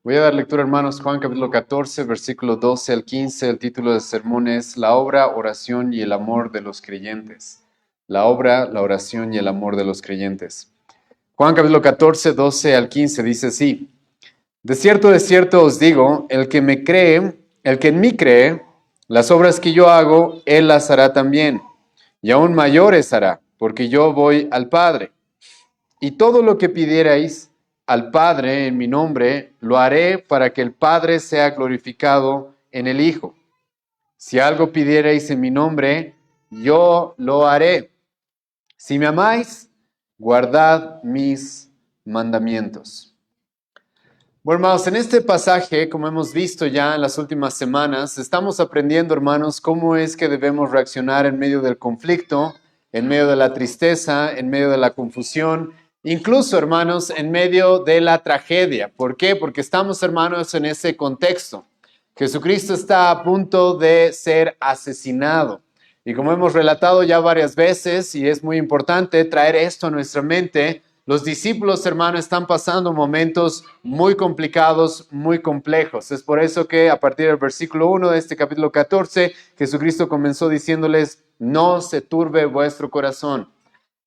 Voy a dar lectura, hermanos, Juan capítulo 14, versículo 12 al 15. El título del sermón es La obra, oración y el amor de los creyentes. La obra, la oración y el amor de los creyentes. Juan capítulo 14, 12 al 15 dice así. De cierto os digo, el que me cree, el que en mí cree, las obras que yo hago, él las hará también. Y aún mayores hará, porque yo voy al Padre. Y todo lo que pidierais al Padre en mi nombre, lo haré para que el Padre sea glorificado en el Hijo. Si algo pidierais en mi nombre, yo lo haré. Si me amáis, guardad mis mandamientos. Bueno, hermanos, en este pasaje, como hemos visto ya en las últimas semanas, estamos aprendiendo, hermanos, cómo es que debemos reaccionar en medio del conflicto, en medio de la tristeza, en medio de la confusión, incluso, hermanos, en medio de la tragedia. ¿Por qué? Porque estamos, hermanos, en ese contexto. Jesucristo está a punto de ser asesinado. Y como hemos relatado ya varias veces, y es muy importante traer esto a nuestra mente, los discípulos, hermanos, están pasando momentos muy complicados, muy complejos. Es por eso que a partir del versículo 1 de este capítulo 14, Jesucristo comenzó diciéndoles, no se turbe vuestro corazón.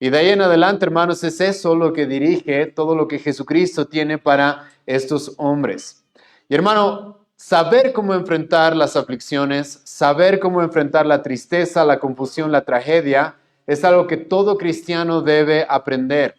Y de ahí en adelante, hermanos, es eso lo que dirige todo lo que Jesucristo tiene para estos hombres. Y hermano, saber cómo enfrentar las aflicciones, saber cómo enfrentar la tristeza, la confusión, la tragedia, es algo que todo cristiano debe aprender.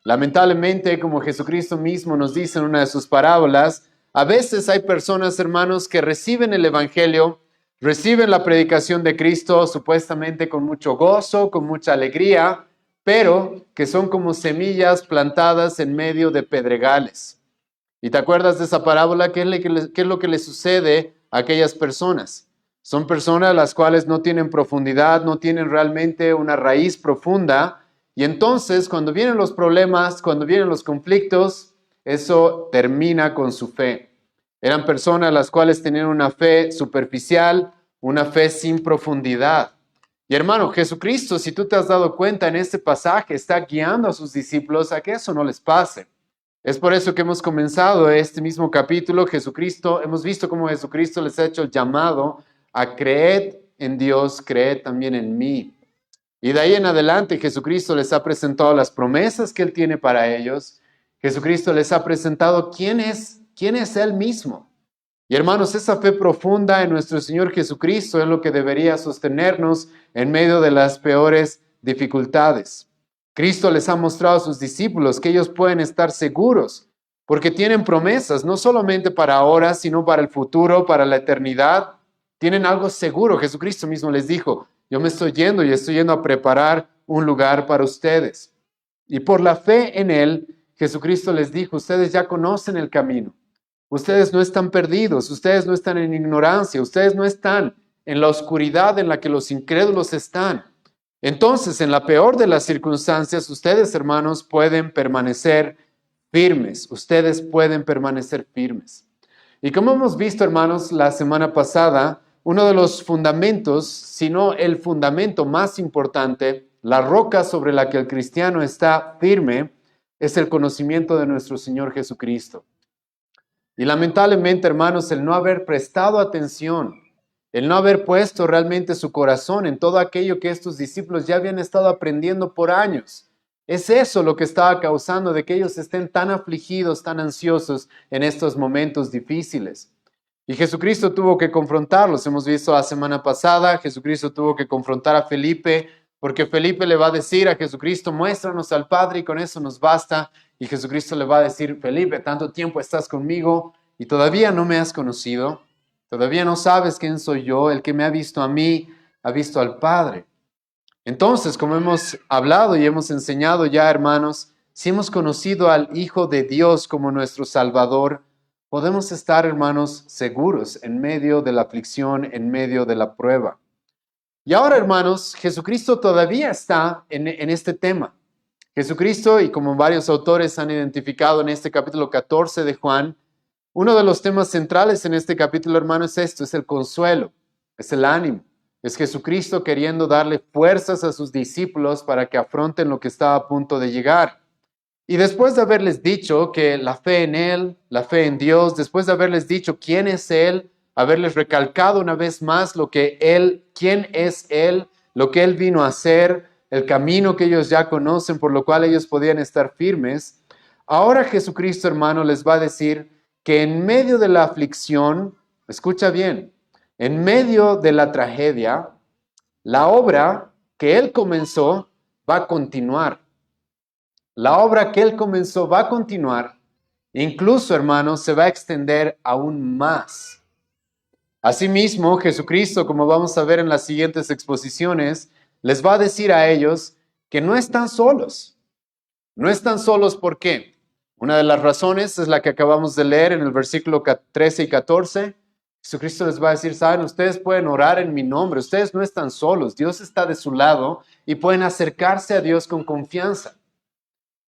Lamentablemente, como Jesucristo mismo nos dice en una de sus parábolas, a veces hay personas, hermanos, que reciben el Evangelio, reciben la predicación de Cristo supuestamente con mucho gozo, con mucha alegría, pero que son como semillas plantadas en medio de pedregales. ¿Y te acuerdas de esa parábola? ¿Qué es lo que le sucede a aquellas personas? Son personas las cuales no tienen profundidad, no tienen realmente una raíz profunda. Y entonces, cuando vienen los problemas, cuando vienen los conflictos, eso termina con su fe. Eran personas las cuales tenían una fe superficial, una fe sin profundidad. Y hermano, Jesucristo, si tú te has dado cuenta en este pasaje, está guiando a sus discípulos a que eso no les pase. Es por eso que hemos comenzado este mismo capítulo. Hemos visto cómo Jesucristo les ha hecho el llamado a creer en Dios, creer también en mí. Y de ahí en adelante Jesucristo les ha presentado las promesas que Él tiene para ellos. Jesucristo les ha presentado quién es Él mismo. Y hermanos, esa fe profunda en nuestro Señor Jesucristo es lo que debería sostenernos en medio de las peores dificultades. Cristo les ha mostrado a sus discípulos que ellos pueden estar seguros porque tienen promesas, no solamente para ahora, sino para el futuro, para la eternidad. Tienen algo seguro. Jesucristo mismo les dijo, yo me estoy yendo y estoy yendo a preparar un lugar para ustedes. Y por la fe en Él, Jesucristo les dijo, ustedes ya conocen el camino. Ustedes no están perdidos, ustedes no están en ignorancia, ustedes no están en la oscuridad en la que los incrédulos están. Entonces, en la peor de las circunstancias, ustedes, hermanos, pueden permanecer firmes. Ustedes pueden permanecer firmes. Y como hemos visto, hermanos, la semana pasada, uno de los fundamentos, si no el fundamento más importante, la roca sobre la que el cristiano está firme, es el conocimiento de nuestro Señor Jesucristo. Y lamentablemente, hermanos, el no haber prestado atención, el no haber puesto realmente su corazón en todo aquello que estos discípulos ya habían estado aprendiendo por años, es eso lo que estaba causando de que ellos estén tan afligidos, tan ansiosos en estos momentos difíciles. Y Jesucristo tuvo que confrontarlos. Hemos visto la semana pasada, Jesucristo tuvo que confrontar a Felipe, porque Felipe le va a decir a Jesucristo, muéstranos al Padre y con eso nos basta. Y Jesucristo le va a decir, Felipe, tanto tiempo estás conmigo y todavía no me has conocido, todavía no sabes quién soy yo, el que me ha visto a mí, ha visto al Padre. Entonces, como hemos hablado y hemos enseñado ya, hermanos, si hemos conocido al Hijo de Dios como nuestro Salvador, podemos estar, hermanos, seguros en medio de la aflicción, en medio de la prueba. Y ahora, hermanos, Jesucristo todavía está en este tema. Jesucristo, y como varios autores han identificado en este capítulo 14 de Juan, uno de los temas centrales en este capítulo, hermanos, es esto, es el consuelo, es el ánimo. Es Jesucristo queriendo darle fuerzas a sus discípulos para que afronten lo que estaba a punto de llegar. Y después de haberles dicho que la fe en Él, la fe en Dios, después de haberles dicho quién es Él, haberles recalcado una vez más lo que Él, quién es Él, lo que Él vino a hacer, el camino que ellos ya conocen, por lo cual ellos podían estar firmes, ahora Jesucristo, hermano, les va a decir que en medio de la aflicción, escucha bien, en medio de la tragedia, la obra que Él comenzó va a continuar. La obra que Él comenzó va a continuar, incluso, hermanos, se va a extender aún más. Asimismo, Jesucristo, como vamos a ver en las siguientes exposiciones, les va a decir a ellos que no están solos. No están solos, ¿por qué? Una de las razones es la que acabamos de leer en el versículo 13 y 14. Jesucristo les va a decir, saben, ustedes pueden orar en mi nombre, ustedes no están solos, Dios está de su lado y pueden acercarse a Dios con confianza.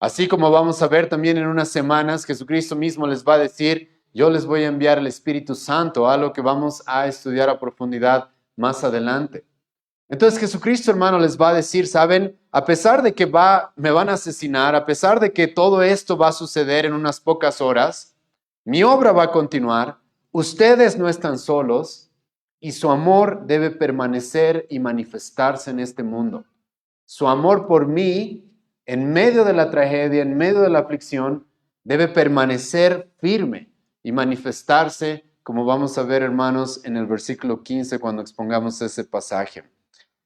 Así como vamos a ver también en unas semanas, Jesucristo mismo les va a decir, yo les voy a enviar el Espíritu Santo, algo que vamos a estudiar a profundidad más adelante. Entonces Jesucristo, hermano, les va a decir, saben, a pesar de que me van a asesinar, a pesar de que todo esto va a suceder en unas pocas horas, mi obra va a continuar, ustedes no están solos y su amor debe permanecer y manifestarse en este mundo. Su amor por mí, en medio de la tragedia, en medio de la aflicción, debe permanecer firme y manifestarse, como vamos a ver, hermanos, en el versículo 15 cuando expongamos ese pasaje.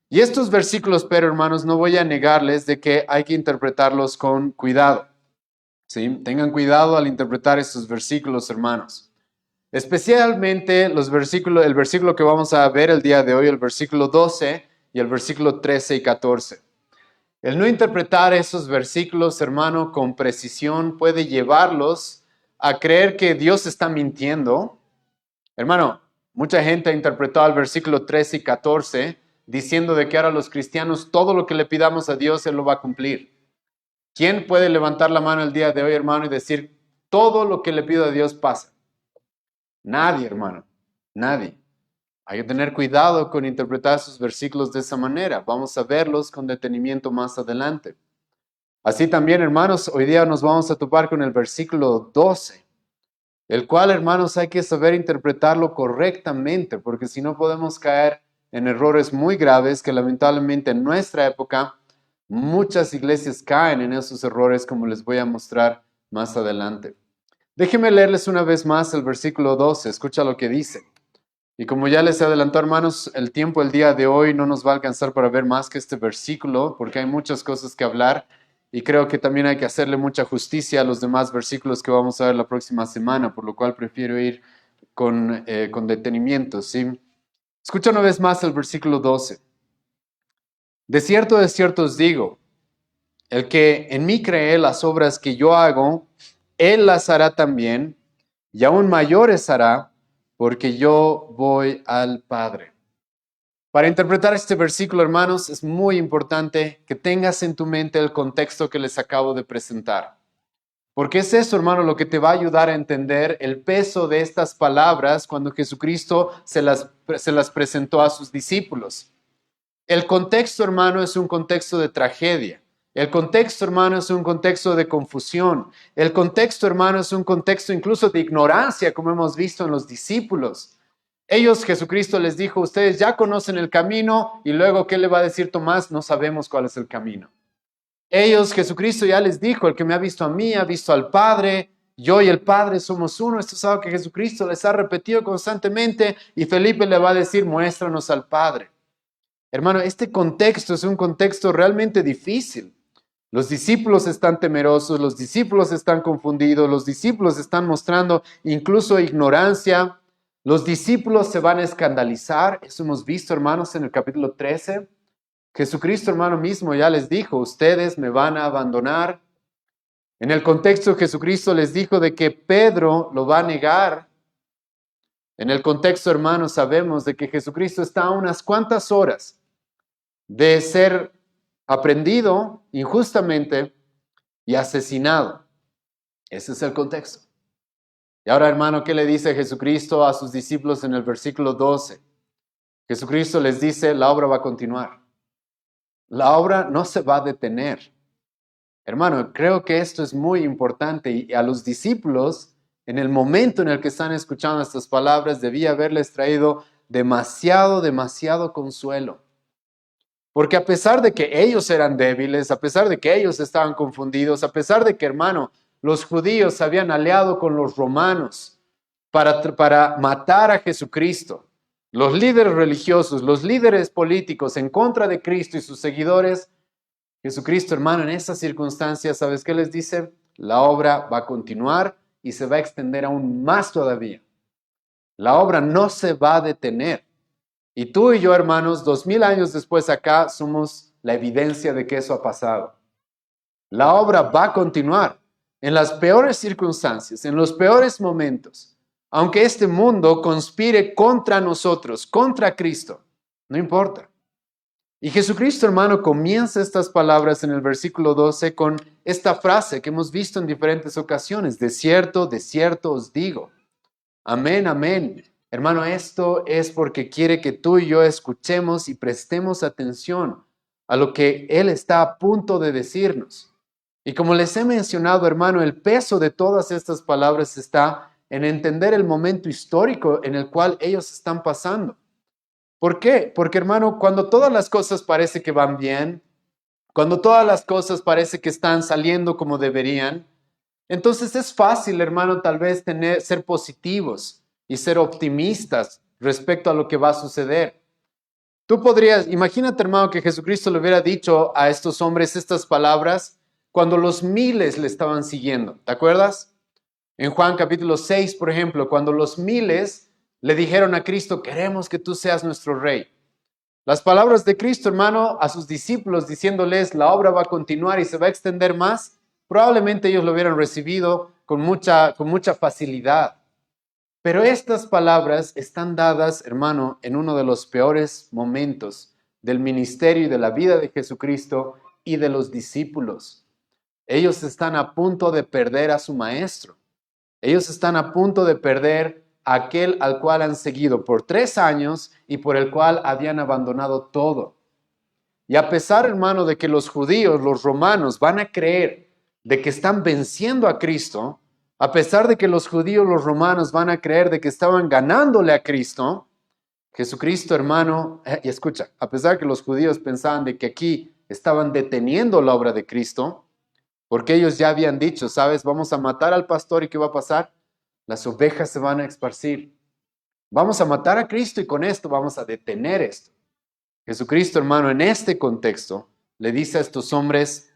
Y estos versículos, pero hermanos, no voy a negarles de que hay que interpretarlos con cuidado. ¿Sí? Tengan cuidado al interpretar estos versículos, hermanos. Especialmente el versículo que vamos a ver el día de hoy, el versículo 12 y el versículo 13 y 14. El no interpretar esos versículos, hermano, con precisión puede llevarlos a creer que Dios está mintiendo. Hermano, mucha gente ha interpretado el versículo 13 y 14 diciendo de que ahora los cristianos todo lo que le pidamos a Dios, Él lo va a cumplir. ¿Quién puede levantar la mano el día de hoy, hermano, y decir todo lo que le pido a Dios pasa? Nadie, hermano, nadie. Hay que tener cuidado con interpretar sus versículos de esa manera. Vamos a verlos con detenimiento más adelante. Así también, hermanos, hoy día nos vamos a topar con el versículo 12, el cual, hermanos, hay que saber interpretarlo correctamente, porque si no podemos caer en errores muy graves que lamentablemente en nuestra época muchas iglesias caen en esos errores, como les voy a mostrar más adelante. Déjenme leerles una vez más el versículo 12, escucha lo que dice. Y como ya les adelantó, hermanos, el tiempo el día de hoy no nos va a alcanzar para ver más que este versículo, porque hay muchas cosas que hablar y creo que también hay que hacerle mucha justicia a los demás versículos que vamos a ver la próxima semana, por lo cual prefiero ir con detenimiento, ¿sí? Escucha una vez más el versículo 12. De cierto os digo, el que en mí cree las obras que yo hago, él las hará también, y aún mayores hará, porque yo voy al Padre. Para interpretar este versículo, hermanos, es muy importante que tengas en tu mente el contexto que les acabo de presentar. Porque es eso, hermano, lo que te va a ayudar a entender el peso de estas palabras cuando Jesucristo se las presentó a sus discípulos. El contexto, hermano, es un contexto de tragedia. El contexto, hermano, es un contexto de confusión. El contexto, hermano, es un contexto incluso de ignorancia, como hemos visto en los discípulos. Ellos, Jesucristo les dijo, ustedes ya conocen el camino, y luego, ¿qué le va a decir Tomás? No sabemos cuál es el camino. Ellos, Jesucristo ya les dijo, el que me ha visto a mí, ha visto al Padre, yo y el Padre somos uno. Esto es algo que Jesucristo les ha repetido constantemente, y Felipe le va a decir, muéstranos al Padre. Hermano, este contexto es un contexto realmente difícil. Los discípulos están temerosos, los discípulos están confundidos, los discípulos están mostrando incluso ignorancia. Los discípulos se van a escandalizar. Eso hemos visto, hermanos, en el capítulo 13. Jesucristo, hermano, mismo ya les dijo, ustedes me van a abandonar. En el contexto, Jesucristo les dijo de que Pedro lo va a negar. En el contexto, hermanos, sabemos de que Jesucristo está a unas cuantas horas de ser aprendido injustamente y asesinado. Ese es el contexto. Y ahora, hermano, ¿qué le dice Jesucristo a sus discípulos en el versículo 12? Jesucristo les dice, la obra va a continuar. La obra no se va a detener. Hermano, creo que esto es muy importante y a los discípulos, en el momento en el que están escuchando estas palabras, debía haberles traído demasiado, demasiado consuelo. Porque a pesar de que ellos eran débiles, a pesar de que ellos estaban confundidos, a pesar de que, hermano, los judíos se habían aliado con los romanos para matar a Jesucristo, los líderes religiosos, los líderes políticos en contra de Cristo y sus seguidores, Jesucristo, hermano, en esas circunstancias, ¿sabes qué les dice? La obra va a continuar y se va a extender aún más todavía. La obra no se va a detener. Y tú y yo, hermanos, 2000 años después acá, somos la evidencia de que eso ha pasado. La obra va a continuar en las peores circunstancias, en los peores momentos. Aunque este mundo conspire contra nosotros, contra Cristo, no importa. Y Jesucristo, hermano, comienza estas palabras en el versículo 12 con esta frase que hemos visto en diferentes ocasiones. De cierto os digo. Amén, amén. Hermano, esto es porque quiere que tú y yo escuchemos y prestemos atención a lo que Él está a punto de decirnos. Y como les he mencionado, hermano, el peso de todas estas palabras está en entender el momento histórico en el cual ellos están pasando. ¿Por qué? Porque, hermano, cuando todas las cosas parece que van bien, cuando todas las cosas parece que están saliendo como deberían, entonces es fácil, hermano, tal vez ser positivos y ser optimistas respecto a lo que va a suceder. Tú podrías, imagínate, hermano, que Jesucristo le hubiera dicho a estos hombres estas palabras cuando los miles le estaban siguiendo. ¿Te acuerdas? En Juan capítulo 6, por ejemplo, cuando los miles le dijeron a Cristo, queremos que tú seas nuestro rey. Las palabras de Cristo, hermano, a sus discípulos diciéndoles, la obra va a continuar y se va a extender más, probablemente ellos lo hubieran recibido con mucha facilidad. Pero estas palabras están dadas, hermano, en uno de los peores momentos del ministerio y de la vida de Jesucristo y de los discípulos. Ellos están a punto de perder a su maestro. Ellos están a punto de perder a aquel al cual han seguido por 3 años y por el cual habían abandonado todo. Y a pesar, hermano, de que los judíos, los romanos, van a creer de que están venciendo a Cristo, a pesar de que los judíos, los romanos van a creer de que estaban ganándole a Cristo, Jesucristo, hermano, y escucha, a pesar de que los judíos pensaban de que aquí estaban deteniendo la obra de Cristo, porque ellos ya habían dicho, ¿sabes? Vamos a matar al pastor y ¿qué va a pasar? Las ovejas se van a esparcir. Vamos a matar a Cristo y con esto vamos a detener esto. Jesucristo, hermano, en este contexto, le dice a estos hombres,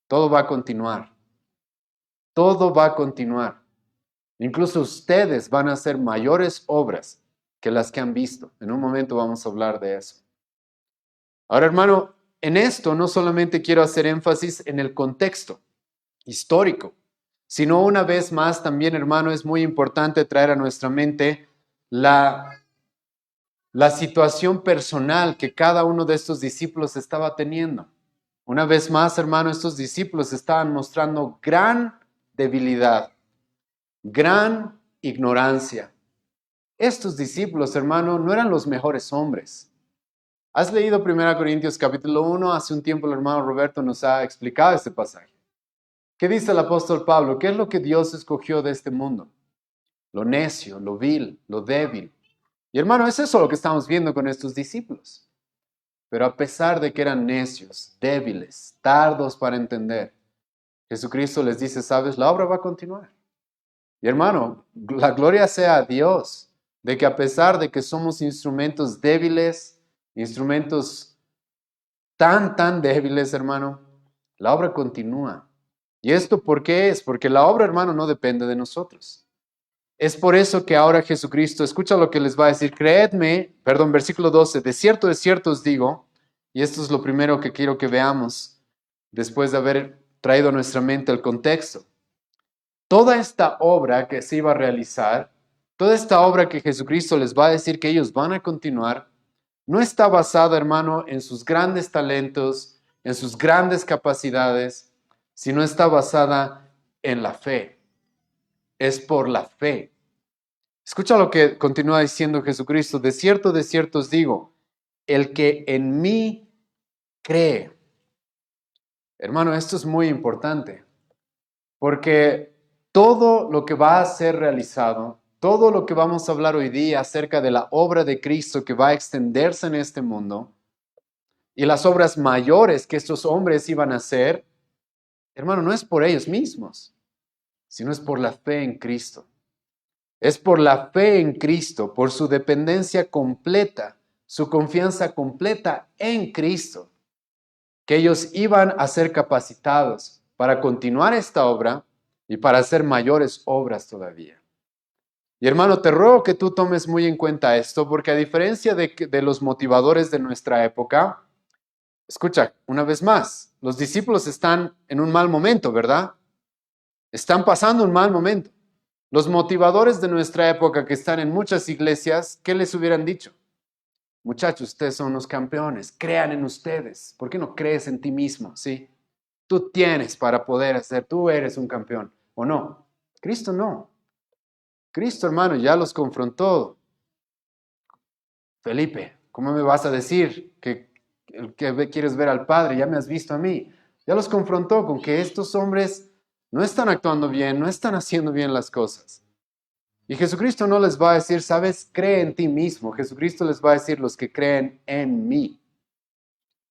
todo va a continuar. Todo va a continuar. Incluso ustedes van a hacer mayores obras que las que han visto. En un momento vamos a hablar de eso. Ahora, hermano, en esto no solamente quiero hacer énfasis en el contexto histórico, sino una vez más también, hermano, es muy importante traer a nuestra mente la situación personal que cada uno de estos discípulos estaba teniendo. Una vez más, hermano, estos discípulos estaban mostrando gran debilidad, gran ignorancia. Estos discípulos, hermano, no eran los mejores hombres. ¿Has leído 1 Corintios capítulo 1? Hace un tiempo el hermano Roberto nos ha explicado este pasaje. ¿Qué dice el apóstol Pablo? ¿Qué es lo que Dios escogió de este mundo? Lo necio, lo vil, lo débil. Y hermano, es eso lo que estamos viendo con estos discípulos. Pero a pesar de que eran necios, débiles, tardos para entender, Jesucristo les dice, ¿sabes? La obra va a continuar. Y hermano, la gloria sea a Dios, de que a pesar de que somos instrumentos débiles, instrumentos tan débiles, hermano, la obra continúa. ¿Y esto por qué es? Porque la obra, hermano, no depende de nosotros. Es por eso que ahora Jesucristo, escucha lo que les va a decir, versículo 12, de cierto os digo, y esto es lo primero que quiero que veamos, después de haber traído a nuestra mente el contexto. Toda esta obra que se iba a realizar, toda esta obra que Jesucristo les va a decir que ellos van a continuar, no está basada, hermano, en sus grandes talentos, en sus grandes capacidades, sino está basada en la fe. Es por la fe. Escucha lo que continúa diciendo Jesucristo. De cierto os digo, el que en mí cree. Hermano, esto es muy importante, porque todo lo que va a ser realizado, todo lo que vamos a hablar hoy día acerca de la obra de Cristo que va a extenderse en este mundo, y las obras mayores que estos hombres iban a hacer, hermano, no es por ellos mismos, sino es por la fe en Cristo. Es por la fe en Cristo, por su dependencia completa, su confianza completa en Cristo, que ellos iban a ser capacitados para continuar esta obra y para hacer mayores obras todavía. Y hermano, te ruego que tú tomes muy en cuenta esto, porque a diferencia de los motivadores de nuestra época, escucha, una vez más, los discípulos están en un mal momento, ¿verdad? Están pasando un mal momento. Los motivadores de nuestra época que están en muchas iglesias, ¿qué les hubieran dicho? Muchachos, ustedes son los campeones, crean en ustedes. ¿Por qué no crees en ti mismo? ¿Sí? Tú tienes para poder hacer, tú eres un campeón, ¿o no? Cristo no. Cristo, hermano, ya los confrontó. Felipe, ¿cómo me vas a decir que quieres ver al Padre? Ya me has visto a mí. Ya los confrontó con que estos hombres no están actuando bien, no están haciendo bien las cosas. Y Jesucristo no les va a decir, sabes, cree en ti mismo. Jesucristo les va a decir los que creen en mí.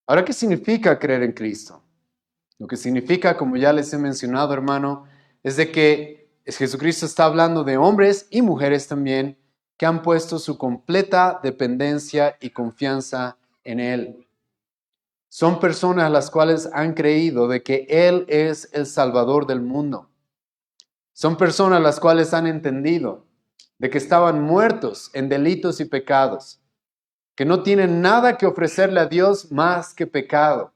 Ahora, ¿qué significa creer en Cristo? Lo que significa, como ya les he mencionado, hermano, es de que Jesucristo está hablando de hombres y mujeres también que han puesto su completa dependencia y confianza en Él. Son personas las cuales han creído de que Él es el Salvador del mundo. Son personas las cuales han entendido de que estaban muertos en delitos y pecados, que no tienen nada que ofrecerle a Dios más que pecado.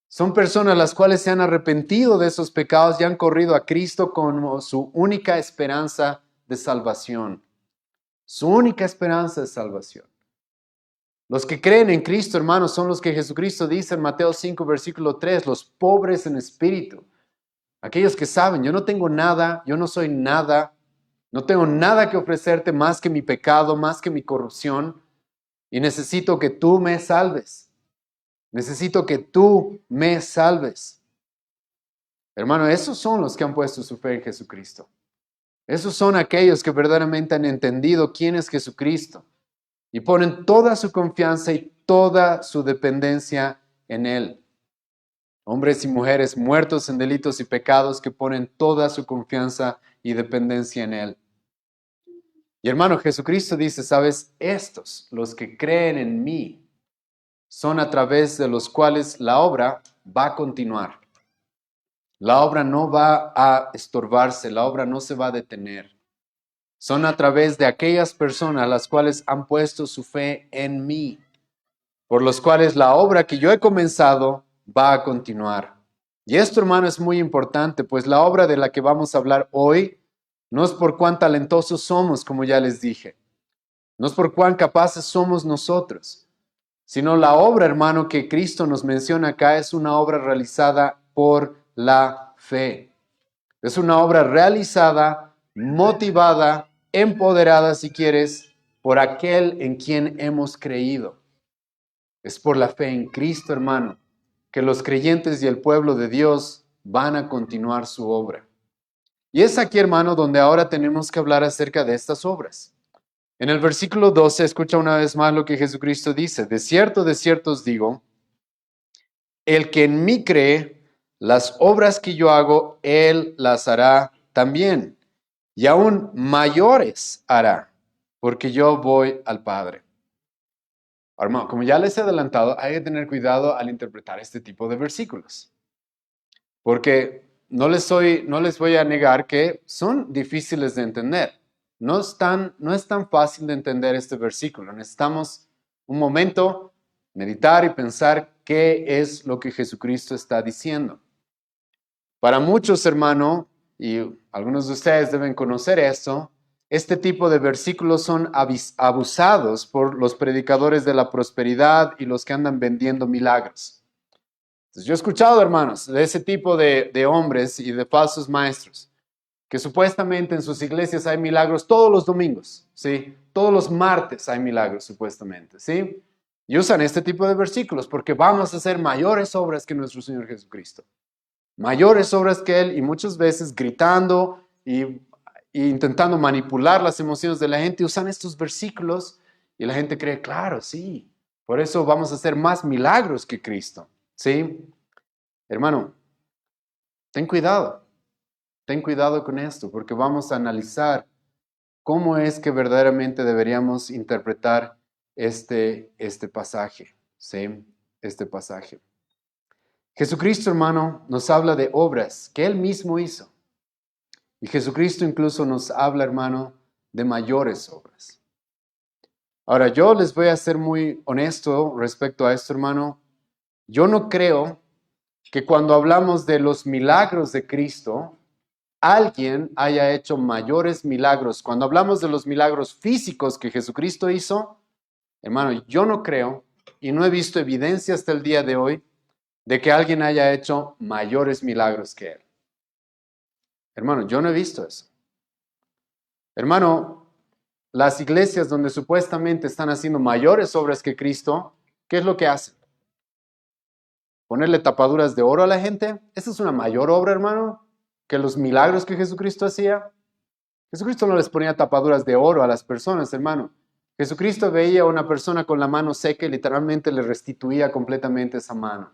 Son personas las cuales se han arrepentido de esos pecados y han corrido a Cristo como su única esperanza de salvación. Su única esperanza de salvación. Los que creen en Cristo, hermanos, son los que Jesucristo dice en Mateo 5, versículo 3, los pobres en espíritu. Aquellos que saben, yo no tengo nada, yo no soy nada, no tengo nada que ofrecerte más que mi pecado, más que mi corrupción, y necesito que tú me salves. Necesito que tú me salves. Hermano, esos son los que han puesto su fe en Jesucristo. Esos son aquellos que verdaderamente han entendido quién es Jesucristo y ponen toda su confianza y toda su dependencia en Él. Hombres y mujeres muertos en delitos y pecados que ponen toda su confianza y dependencia en Él. Y hermano, Jesucristo dice, sabes, estos, los que creen en mí, son a través de los cuales la obra va a continuar. La obra no va a estorbarse, la obra no se va a detener. Son a través de aquellas personas las cuales han puesto su fe en mí, por los cuales la obra que yo he comenzado va a continuar. Y esto, hermano, es muy importante, pues la obra de la que vamos a hablar hoy no es por cuán talentosos somos, como ya les dije. No es por cuán capaces somos nosotros, sino la obra, hermano, que Cristo nos menciona acá es una obra realizada por la fe. Es una obra realizada, motivada, empoderada, si quieres, por aquel en quien hemos creído. Es por la fe en Cristo, hermano, que los creyentes y el pueblo de Dios van a continuar su obra. Y es aquí, hermano, donde ahora tenemos que hablar acerca de estas obras. En el versículo 12, escucha una vez más lo que Jesucristo dice. De cierto os digo, el que en mí cree, las obras que yo hago, él las hará también. Y aún mayores hará, porque yo voy al Padre. Hermano, como ya les he adelantado, hay que tener cuidado al interpretar este tipo de versículos. Porque no les voy a negar que son difíciles de entender. No es tan fácil de entender este versículo. Necesitamos un momento, meditar y pensar qué es lo que Jesucristo está diciendo. Para muchos, hermano, y algunos de ustedes deben conocer esto, este tipo de versículos son abusados por los predicadores de la prosperidad y los que andan vendiendo milagros. Entonces, yo he escuchado, hermanos, de ese tipo de hombres y de falsos maestros, que supuestamente en sus iglesias hay milagros todos los domingos, ¿sí? Todos los martes hay milagros, supuestamente, ¿sí? Y usan este tipo de versículos porque vamos a hacer mayores obras que nuestro Señor Jesucristo. Mayores obras que Él y muchas veces gritando y intentando manipular las emociones de la gente, usan estos versículos y la gente cree, claro, sí, por eso vamos a hacer más milagros que Cristo. ¿Sí? Hermano, ten cuidado con esto porque vamos a analizar cómo es que verdaderamente deberíamos interpretar este pasaje. ¿Sí? Este pasaje. Jesucristo, hermano, nos habla de obras que Él mismo hizo. Y Jesucristo incluso nos habla, hermano, de mayores obras. Ahora, yo les voy a ser muy honesto respecto a esto, hermano. Yo no creo que cuando hablamos de los milagros de Cristo, alguien haya hecho mayores milagros. Cuando hablamos de los milagros físicos que Jesucristo hizo, hermano, yo no creo y no he visto evidencia hasta el día de hoy de que alguien haya hecho mayores milagros que Él. Hermano, yo no he visto eso. Hermano, las iglesias donde supuestamente están haciendo mayores obras que Cristo, ¿qué es lo que hacen? ¿Ponerle tapaduras de oro a la gente? ¿Esa es una mayor obra, hermano, que los milagros que Jesucristo hacía? Jesucristo no les ponía tapaduras de oro a las personas, hermano. Jesucristo veía a una persona con la mano seca y literalmente le restituía completamente esa mano.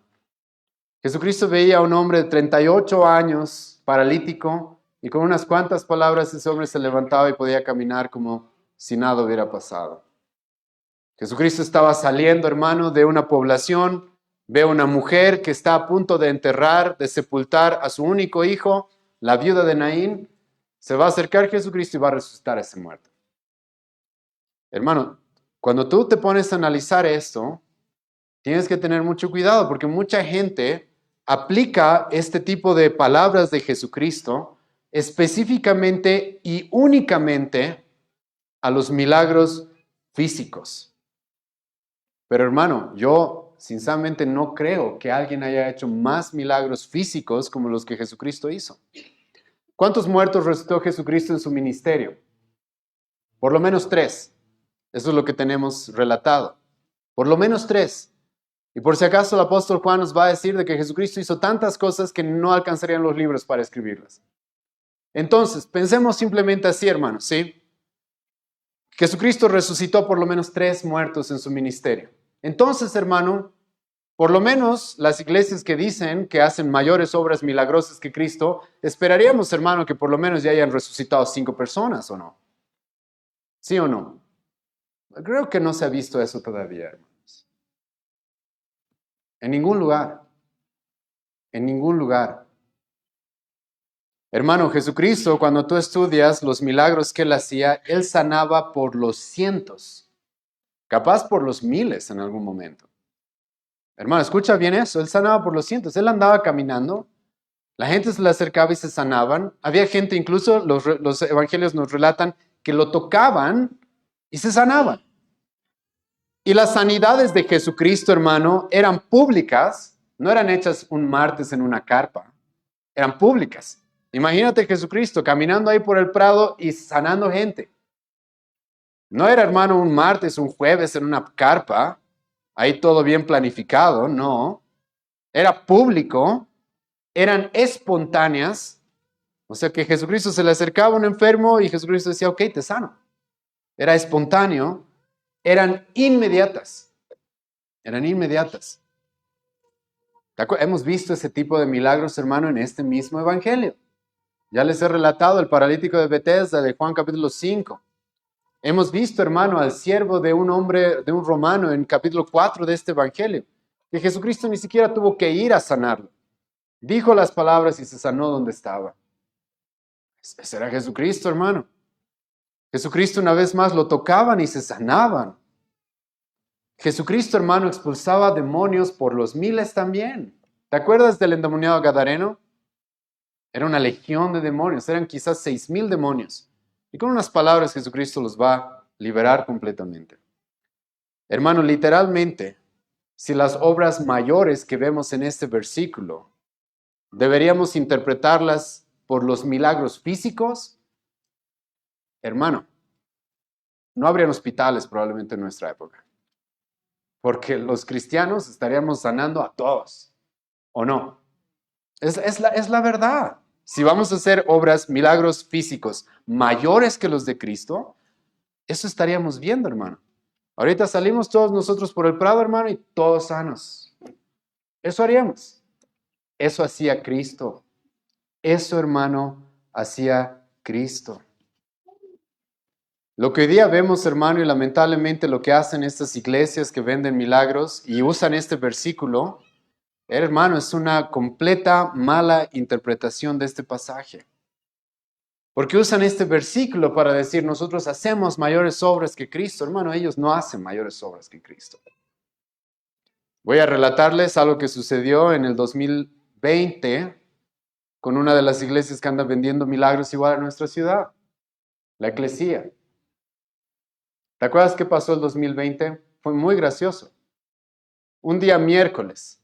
Jesucristo veía a un hombre de 38 años, paralítico, y con unas cuantas palabras ese hombre se levantaba y podía caminar como si nada hubiera pasado. Jesucristo estaba saliendo, hermano, de una población, ve a una mujer que está a punto de enterrar, de sepultar a su único hijo, la viuda de Naín, se va a acercar a Jesucristo y va a resucitar a ese muerto. Hermano, cuando tú te pones a analizar esto, tienes que tener mucho cuidado porque mucha gente aplica este tipo de palabras de Jesucristo específicamente y únicamente a los milagros físicos. Pero hermano, yo sinceramente no creo que alguien haya hecho más milagros físicos como los que Jesucristo hizo. ¿Cuántos muertos resucitó Jesucristo en su ministerio? Por lo menos 3. Eso es lo que tenemos relatado. Por lo menos 3. Y por si acaso el apóstol Juan nos va a decir de que Jesucristo hizo tantas cosas que no alcanzarían los libros para escribirlas. Entonces, pensemos simplemente así, hermanos, ¿sí? Jesucristo resucitó por lo menos 3 muertos en su ministerio. Entonces, hermano, por lo menos las iglesias que dicen que hacen mayores obras milagrosas que Cristo, esperaríamos, hermano, que por lo menos ya hayan resucitado 5 personas, ¿o no? ¿Sí o no? Creo que no se ha visto eso todavía, hermanos. En ningún lugar. En ningún lugar. Hermano, Jesucristo, cuando tú estudias los milagros que Él hacía, Él sanaba por los cientos, capaz por los miles en algún momento. Hermano, escucha bien eso, Él sanaba por los cientos, Él andaba caminando, la gente se le acercaba y se sanaban, había gente, incluso los evangelios nos relatan, que lo tocaban y se sanaban. Y las sanidades de Jesucristo, hermano, eran públicas, no eran hechas un martes en una carpa, eran públicas. Imagínate Jesucristo caminando ahí por el prado y sanando gente. No era, hermano, un martes, un jueves en una carpa, ahí todo bien planificado, no. Era público, eran espontáneas, o sea que Jesucristo se le acercaba a un enfermo y Jesucristo decía, ok, te sano. Era espontáneo, eran inmediatas, eran inmediatas. Hemos visto ese tipo de milagros, hermano, en este mismo evangelio. Ya les he relatado el paralítico de Betesda de Juan capítulo 5. Hemos visto, hermano, al siervo de un hombre, de un romano en capítulo 4 de este evangelio, que Jesucristo ni siquiera tuvo que ir a sanarlo. Dijo las palabras y se sanó donde estaba. Ese era Jesucristo, hermano. Jesucristo una vez más lo tocaban y se sanaban. Jesucristo, hermano, expulsaba demonios por los miles también. ¿Te acuerdas del endemoniado gadareno? Era una legión de demonios, eran quizás 6,000 demonios. Y con unas palabras Jesucristo los va a liberar completamente. Hermano, literalmente, si las obras mayores que vemos en este versículo deberíamos interpretarlas por los milagros físicos, hermano, no habrían hospitales probablemente en nuestra época. porque los cristianos estaríamos sanando a todos, ¿o no? Es la verdad. Si vamos a hacer obras, milagros físicos mayores que los de Cristo, eso estaríamos viendo, hermano. Ahorita salimos todos nosotros por el prado, hermano, y todos sanos. Eso haríamos. Eso hacía Cristo. Eso, hermano, hacía Cristo. Lo que hoy día vemos, hermano, y lamentablemente lo que hacen estas iglesias que venden milagros y usan este versículo, hermano, es una completa mala interpretación de este pasaje. Porque usan este versículo para decir, nosotros hacemos mayores obras que Cristo. Hermano, ellos no hacen mayores obras que Cristo. Voy a relatarles algo que sucedió en el 2020 con una de las iglesias que anda vendiendo milagros igual a nuestra ciudad, la Eclesia. ¿Te acuerdas qué pasó el 2020? Fue muy gracioso. Un día miércoles,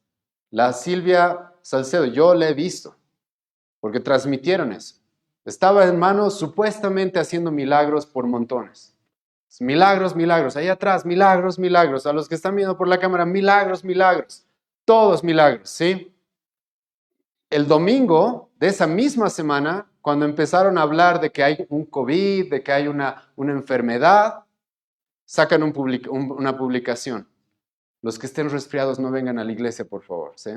la Silvia Salcedo, yo la he visto, porque transmitieron eso. Estaba, hermano, supuestamente haciendo milagros por montones. Milagros, milagros. Ahí atrás, milagros, milagros. A los que están viendo por la cámara, milagros, milagros. Todos milagros, ¿sí? El domingo de esa misma semana, cuando empezaron a hablar de que hay un COVID, de que hay una enfermedad, sacan una publicación. Los que estén resfriados no vengan a la iglesia, por favor, ¿sí?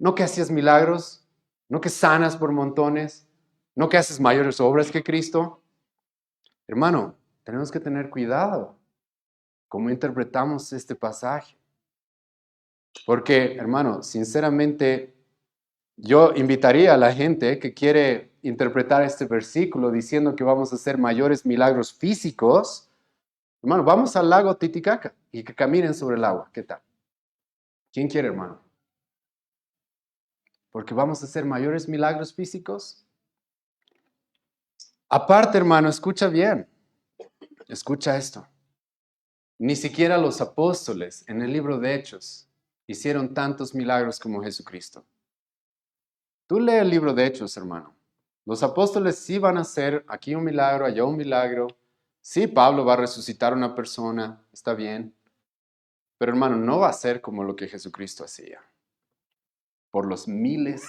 No que hacías milagros, no que sanas por montones, no que haces mayores obras que Cristo. Hermano, tenemos que tener cuidado cómo interpretamos este pasaje. Porque, hermano, sinceramente, yo invitaría a la gente que quiere interpretar este versículo diciendo que vamos a hacer mayores milagros físicos. Hermano, vamos al lago Titicaca y que caminen sobre el agua. ¿Qué tal? ¿Quién quiere, hermano? Porque vamos a hacer mayores milagros físicos. Aparte, hermano, escucha bien. Escucha esto. Ni siquiera los apóstoles en el libro de Hechos hicieron tantos milagros como Jesucristo. Tú lee el libro de Hechos, hermano. Los apóstoles sí van a hacer aquí un milagro, allá un milagro. Sí, Pablo va a resucitar a una persona, está bien. Pero, hermano, no va a ser como lo que Jesucristo hacía. Por los miles,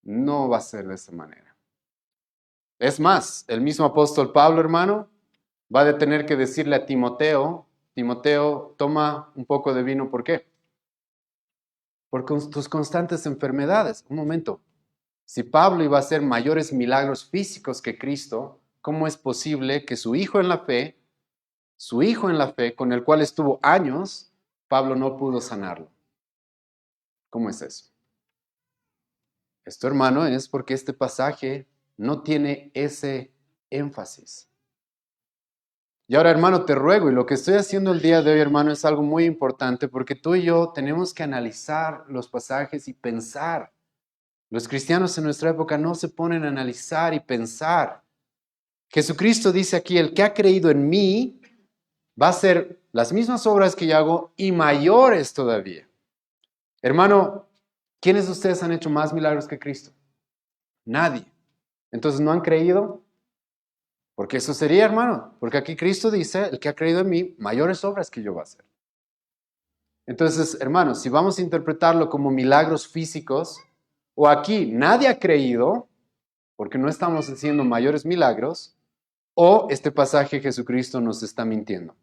no va a ser de esa manera. Es más, el mismo apóstol Pablo, hermano, va a tener que decirle a Timoteo, Timoteo, toma un poco de vino, ¿por qué? Por tus constantes enfermedades. Un momento, si Pablo iba a hacer mayores milagros físicos que Cristo, ¿cómo es posible que su hijo en la fe, con el cual estuvo años, Pablo no pudo sanarlo? ¿Cómo es eso? Esto, hermano, es porque este pasaje no tiene ese énfasis. Y ahora, hermano, te ruego, y lo que estoy haciendo el día de hoy, hermano, es algo muy importante porque tú y yo tenemos que analizar los pasajes y pensar. Los cristianos en nuestra época no se ponen a analizar y pensar. Jesucristo dice aquí, el que ha creído en mí va a hacer las mismas obras que yo hago y mayores todavía. Hermano, ¿quiénes de ustedes han hecho más milagros que Cristo? Nadie. Entonces, ¿no han creído? Porque eso sería, hermano, porque aquí Cristo dice, el que ha creído en mí, mayores obras que yo va a hacer. Entonces, hermanos, si vamos a interpretarlo como milagros físicos, o aquí nadie ha creído, porque no estamos haciendo mayores milagros, o este pasaje Jesucristo nos está mintiendo.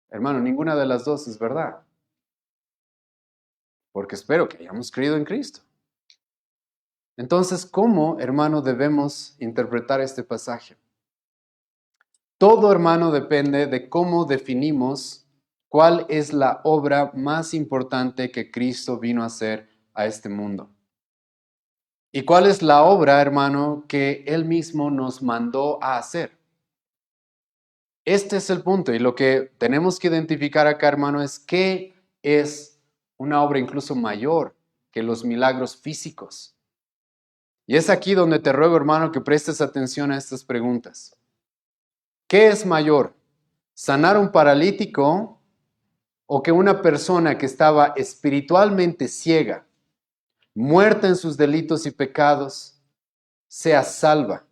Hermano, ninguna de las dos es verdad. Porque espero que hayamos creído en Cristo. Entonces, ¿cómo, hermano, debemos interpretar este pasaje? Todo, hermano, depende de cómo definimos cuál es la obra más importante que Cristo vino a hacer a este mundo. ¿Y cuál es la obra, hermano, que Él mismo nos mandó a hacer? Este es el punto y lo que tenemos que identificar acá, hermano, es qué es una obra incluso mayor que los milagros físicos. Y es aquí donde te ruego, hermano, que prestes atención a estas preguntas. ¿Qué es mayor? ¿Sanar a un paralítico o que una persona que estaba espiritualmente ciega, muerta en sus delitos y pecados, sea salva,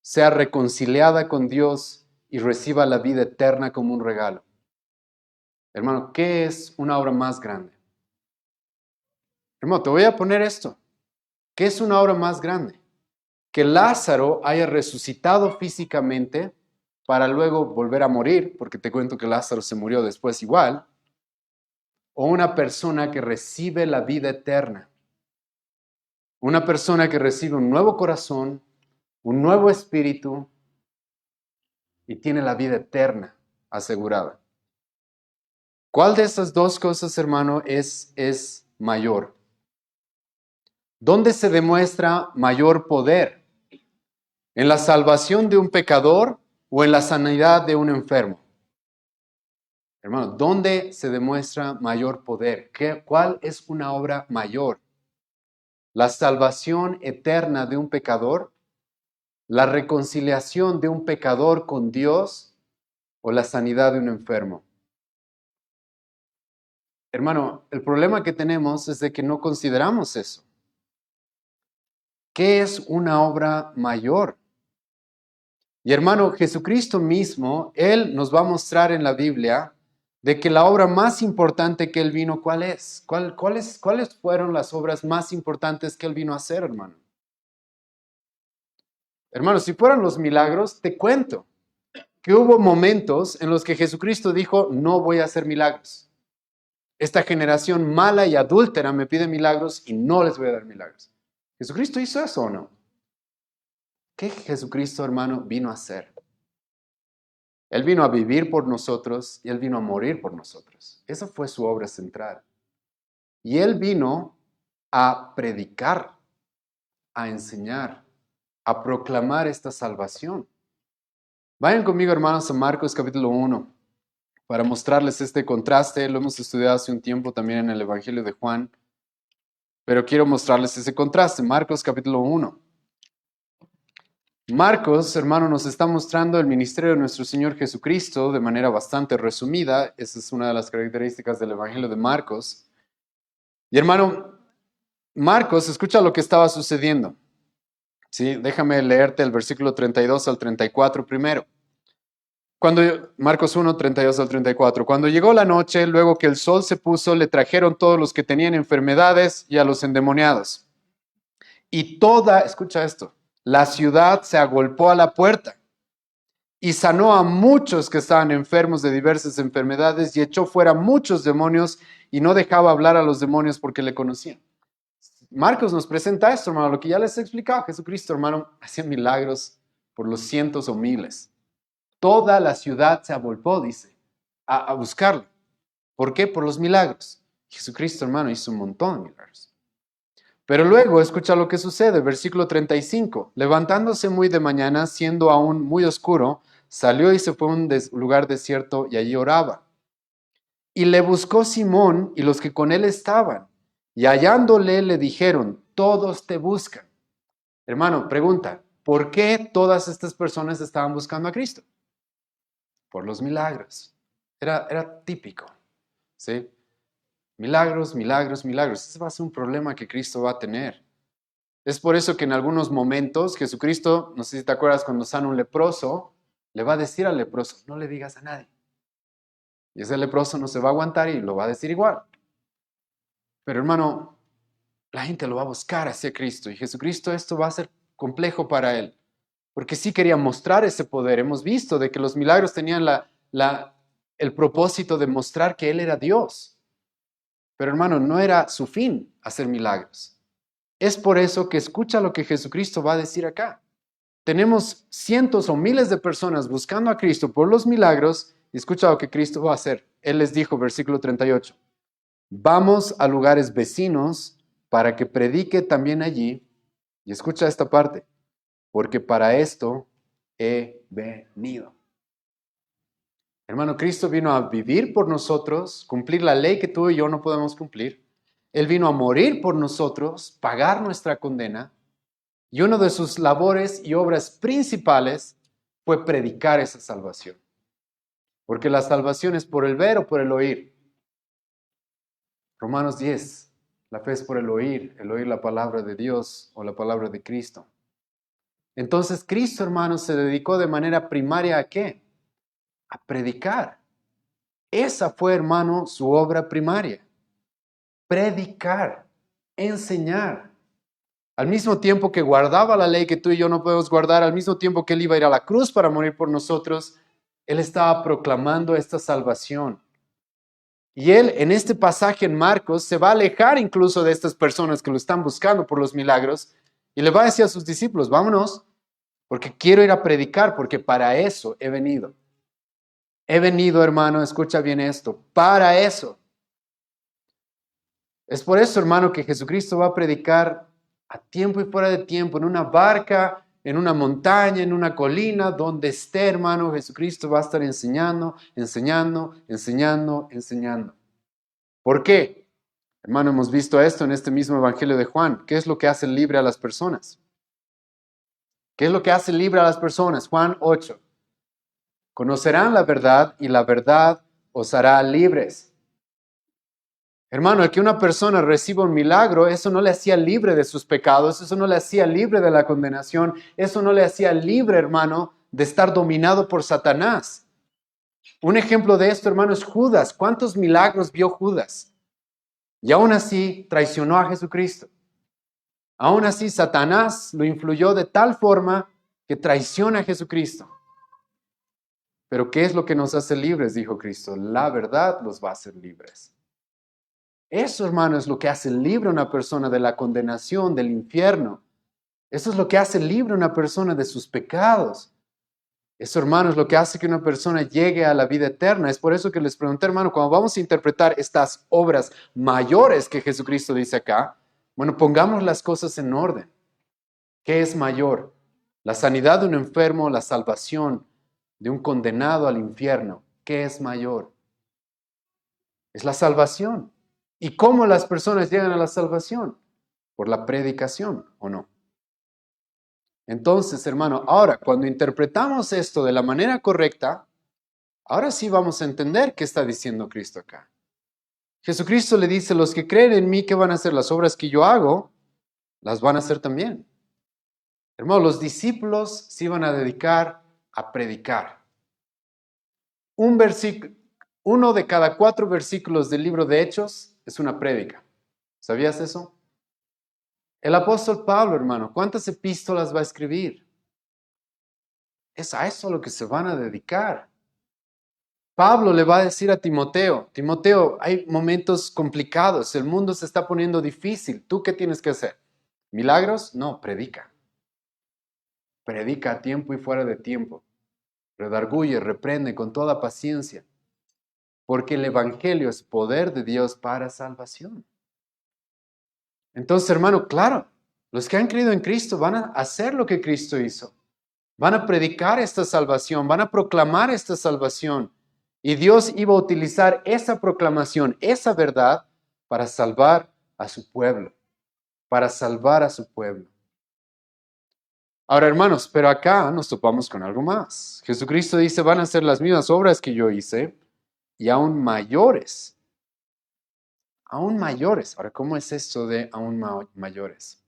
sea reconciliada con Dios y reciba la vida eterna como un regalo. Hermano, ¿qué es una obra más grande? Hermano, te voy a poner esto. ¿Qué es una obra más grande? Que Lázaro haya resucitado físicamente para luego volver a morir, porque te cuento que Lázaro se murió después igual, o una persona que recibe la vida eterna. Una persona que recibe un nuevo corazón, un nuevo espíritu y tiene la vida eterna asegurada. ¿Cuál de estas dos cosas, hermano, es mayor? ¿Dónde se demuestra mayor poder? ¿En la salvación de un pecador o en la sanidad de un enfermo? Hermano, ¿dónde se demuestra mayor poder? ¿Cuál es una obra mayor? ¿La salvación eterna de un pecador? ¿La reconciliación de un pecador con Dios? ¿O la sanidad de un enfermo? Hermano, el problema que tenemos es de que no consideramos eso. ¿Qué es una obra mayor? Y hermano, Jesucristo mismo, Él nos va a mostrar en la Biblia de que la obra más importante que Él vino, ¿cuál es? ¿Cuáles fueron las obras más importantes que Él vino a hacer, hermano? Hermano, si fueran los milagros, te cuento que hubo momentos en los que Jesucristo dijo, no voy a hacer milagros. Esta generación mala y adúltera me pide milagros y no les voy a dar milagros. ¿Jesucristo hizo eso o no? ¿Qué Jesucristo, hermano, vino a hacer? Él vino a vivir por nosotros y Él vino a morir por nosotros. Esa fue su obra central. Y Él vino a predicar, a enseñar, a proclamar esta salvación. Vayan conmigo, hermanos, a Marcos capítulo 1 para mostrarles este contraste. Lo hemos estudiado hace un tiempo también en el Evangelio de Juan, pero quiero mostrarles ese contraste. Marcos capítulo 1. Marcos, hermano, nos está mostrando el ministerio de nuestro Señor Jesucristo de manera bastante resumida. Esa es una de las características del Evangelio de Marcos. Y hermano, Marcos, escucha lo que estaba sucediendo. ¿Sí? Déjame leerte el versículo 32 al 34 primero. Marcos 1, 32 al 34. Cuando llegó la noche, luego que el sol se puso, le trajeron todos los que tenían enfermedades y a los endemoniados. Y escucha esto, la ciudad se agolpó a la puerta y sanó a muchos que estaban enfermos de diversas enfermedades y echó fuera muchos demonios y no dejaba hablar a los demonios porque le conocían. Marcos nos presenta esto, hermano, lo que ya les he explicado. Jesucristo, hermano, hacía milagros por los cientos o miles. Toda la ciudad se agolpó, dice, a buscarlo. ¿Por qué? Por los milagros. Jesucristo, hermano, hizo un montón de milagros. Pero luego, escucha lo que sucede, versículo 35. Levantándose muy de mañana, siendo aún muy oscuro, salió y se fue a un lugar desierto y allí oraba. Y le buscó Simón y los que con él estaban. Y hallándole le dijeron, todos te buscan. Hermano, pregunta, ¿por qué todas estas personas estaban buscando a Cristo? Por los milagros. Era típico, ¿sí? Milagros, milagros, milagros. Ese va a ser un problema que Cristo va a tener. Es por eso que en algunos momentos Jesucristo, no sé si te acuerdas, cuando sana un leproso, le va a decir al leproso, no le digas a nadie. Y ese leproso no se va a aguantar y lo va a decir igual. Pero hermano, la gente lo va a buscar hacia Cristo y Jesucristo esto va a ser complejo para él. Porque sí quería mostrar ese poder. Hemos visto de que los milagros tenían el propósito de mostrar que Él era Dios. Pero hermano, no era su fin hacer milagros. Es por eso que escucha lo que Jesucristo va a decir acá. Tenemos cientos o miles de personas buscando a Cristo por los milagros y escucha lo que Cristo va a hacer. Él les dijo, versículo 38, vamos a lugares vecinos para que predique también allí. Y escucha esta parte, porque para esto he venido. Hermano, Cristo vino a vivir por nosotros, cumplir la ley que tú y yo no podemos cumplir. Él vino a morir por nosotros, pagar nuestra condena. Y una de sus labores y obras principales fue predicar esa salvación. Porque la salvación es por el ver o por el oír. Romanos 10, la fe es por el oír la palabra de Dios o la palabra de Cristo. Entonces Cristo, hermanos, se dedicó de manera primaria ¿a qué? a predicar. Esa fue, hermano, su obra primaria. Predicar, enseñar. Al mismo tiempo que guardaba la ley que tú y yo no podemos guardar, al mismo tiempo que Él iba a ir a la cruz para morir por nosotros, Él estaba proclamando esta salvación. Y Él, en este pasaje en Marcos, se va a alejar incluso de estas personas que lo están buscando por los milagros y le va a decir a sus discípulos, vámonos, porque quiero ir a predicar, porque para eso he venido. He venido, hermano, escucha bien esto, para eso. Es por eso, hermano, que Jesucristo va a predicar a tiempo y fuera de tiempo, en una barca, en una montaña, en una colina, donde esté, hermano, Jesucristo va a estar enseñando, enseñando, enseñando, enseñando. ¿Por qué? Hermano, hemos visto esto en este mismo Evangelio de Juan. ¿Qué es lo que hace libre a las personas? ¿Qué es lo que hace libre a las personas? Juan 8. Conocerán la verdad y la verdad os hará libres. Hermano, el que una persona reciba un milagro, eso no le hacía libre de sus pecados, eso no le hacía libre de la condenación, eso no le hacía libre, hermano, de estar dominado por Satanás. Un ejemplo de esto, hermano, es Judas. ¿Cuántos milagros vio Judas? Y aún así traicionó a Jesucristo. Aún así Satanás lo influyó de tal forma que traiciona a Jesucristo. Pero ¿qué es lo que nos hace libres? Dijo Cristo. La verdad los va a hacer libres. Eso, hermano, es lo que hace libre a una persona de la condenación, del infierno. Eso es lo que hace libre a una persona de sus pecados. Eso, hermano, es lo que hace que una persona llegue a la vida eterna. Es por eso que les pregunté, hermano, cuando vamos a interpretar estas obras mayores que Jesucristo dice acá, bueno, pongamos las cosas en orden. ¿Qué es mayor? La sanidad de un enfermo, la salvación de un condenado al infierno. ¿Qué es mayor? Es la salvación. ¿Y cómo las personas llegan a la salvación? Por la predicación, ¿o no? Entonces, hermano, ahora, cuando interpretamos esto de la manera correcta, ahora sí vamos a entender qué está diciendo Cristo acá. Jesucristo le dice, los que creen en mí, ¿qué van a hacer? Las obras que yo hago, las van a hacer también. Hermano, los discípulos se iban a dedicar a predicar. Uno de cada 4 versículos del libro de Hechos es una prédica. ¿Sabías eso? El apóstol Pablo, hermano, ¿cuántas epístolas va a escribir? Es a eso a lo que se van a dedicar. Pablo le va a decir a Timoteo, Timoteo, hay momentos complicados, el mundo se está poniendo difícil, ¿tú qué tienes que hacer? ¿Milagros? No, predica. Predica a tiempo y fuera de tiempo. Redarguye, reprende con toda paciencia, porque el evangelio es poder de Dios para salvación. Entonces, hermano, claro, los que han creído en Cristo van a hacer lo que Cristo hizo. Van a predicar esta salvación, van a proclamar esta salvación. Y Dios iba a utilizar esa proclamación, esa verdad, para salvar a su pueblo. Para salvar a su pueblo. Ahora, hermanos, pero acá nos topamos con algo más. Jesucristo dice, van a hacer las mismas obras que yo hice y aún mayores. Aún mayores. Ahora, ¿cómo es esto de aún mayores?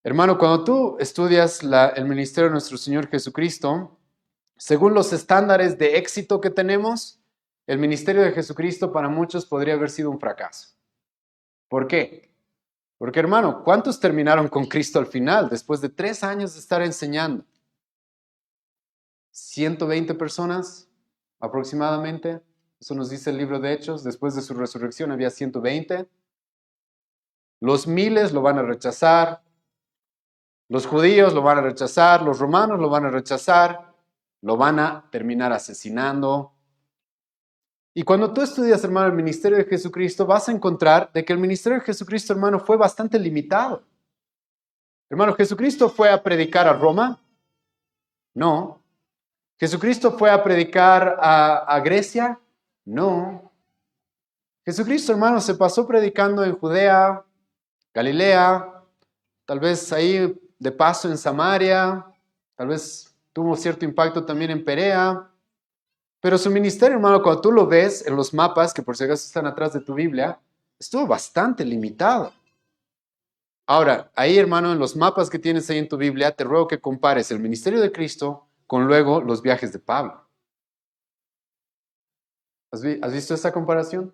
Hermano, cuando tú estudias el ministerio de nuestro Señor Jesucristo, según los estándares de éxito que tenemos, el ministerio de Jesucristo para muchos podría haber sido un fracaso. ¿Por qué? Porque, hermano, ¿cuántos terminaron con Cristo al final, después de 3 años de estar enseñando? 120 personas aproximadamente. Eso nos dice el libro de Hechos. Después de su resurrección había 120. Los miles lo van a rechazar. Los judíos lo van a rechazar. Los romanos lo van a rechazar. Lo van a terminar asesinando. Y cuando tú estudias, hermano, el ministerio de Jesucristo, vas a encontrar de que el ministerio de Jesucristo, hermano, fue bastante limitado. Hermano, ¿Jesucristo fue a predicar a Roma? No. ¿Jesucristo fue a predicar a Grecia? No. Jesucristo, hermano, se pasó predicando en Judea, Galilea, tal vez ahí de paso en Samaria, tal vez tuvo cierto impacto también en Perea. Pero su ministerio, hermano, cuando tú lo ves en los mapas, que por si acaso están atrás de tu Biblia, estuvo bastante limitado. Ahora, ahí, hermano, en los mapas que tienes ahí en tu Biblia, te ruego que compares el ministerio de Cristo con luego los viajes de Pablo. ¿Has visto esa comparación?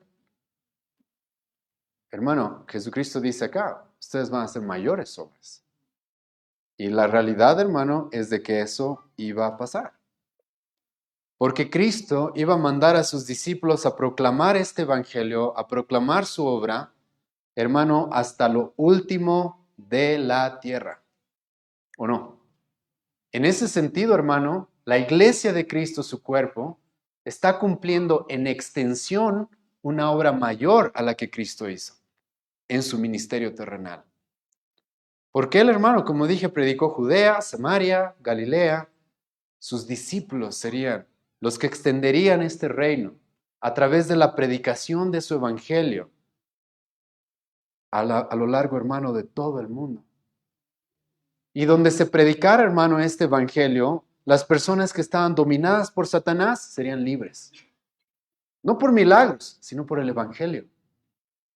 Hermano, Jesucristo dice acá, ustedes van a hacer mayores obras. Y la realidad, hermano, es de que eso iba a pasar. Porque Cristo iba a mandar a sus discípulos a proclamar este evangelio, a proclamar su obra, hermano, hasta lo último de la tierra. ¿O no? En ese sentido, hermano, la iglesia de Cristo, su cuerpo, está cumpliendo en extensión una obra mayor a la que Cristo hizo en su ministerio terrenal. Porque él, hermano, como dije, predicó Judea, Samaria, Galilea. Sus discípulos serían los que extenderían este reino a través de la predicación de su evangelio a lo largo, hermano, de todo el mundo. Y donde se predicara, hermano, este evangelio, las personas que estaban dominadas por Satanás serían libres. No por milagros, sino por el evangelio.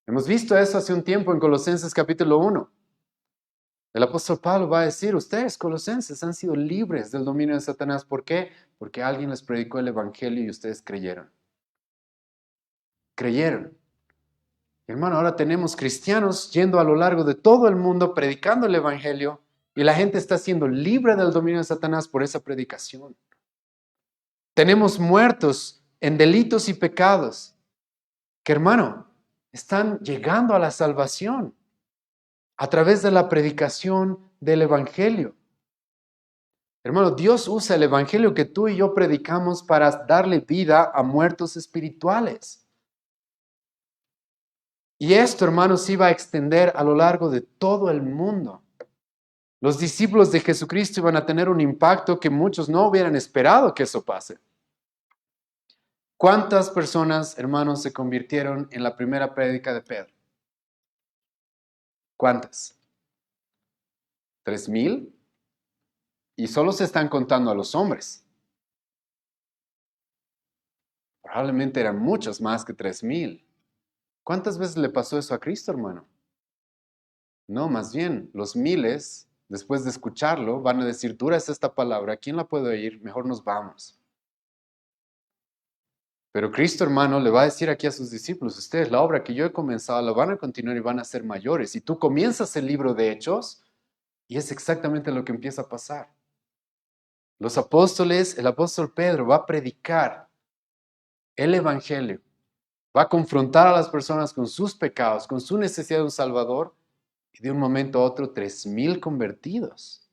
Hemos visto eso hace un tiempo en Colosenses capítulo 1. El apóstol Pablo va a decir, ustedes, colosenses, han sido libres del dominio de Satanás. ¿Por qué? Porque alguien les predicó el evangelio y ustedes creyeron. Creyeron. Hermano, ahora tenemos cristianos yendo a lo largo de todo el mundo predicando el evangelio y la gente está siendo libre del dominio de Satanás por esa predicación. Tenemos muertos en delitos y pecados que, hermano, están llegando a la salvación a través de la predicación del evangelio. Hermano, Dios usa el evangelio que tú y yo predicamos para darle vida a muertos espirituales. Y esto, hermanos, se iba a extender a lo largo de todo el mundo. Los discípulos de Jesucristo iban a tener un impacto que muchos no hubieran esperado que eso pase. ¿Cuántas personas, hermanos, se convirtieron en la primera prédica de Pedro? ¿Cuántas? ¿3,000? Y solo se están contando a los hombres. Probablemente eran muchos más que 3,000. ¿Cuántas veces le pasó eso a Cristo, hermano? No, más bien, los miles, después de escucharlo, van a decir, dura es esta palabra, ¿quién la puede oír? Mejor nos vamos. Pero Cristo, hermano, le va a decir aquí a sus discípulos, ustedes, la obra que yo he comenzado la van a continuar y van a ser mayores. Y tú comienzas el libro de Hechos y es exactamente lo que empieza a pasar. Los apóstoles, el apóstol Pedro va a predicar el evangelio, va a confrontar a las personas con sus pecados, con su necesidad de un Salvador, y de un momento a otro 3,000 convertidos.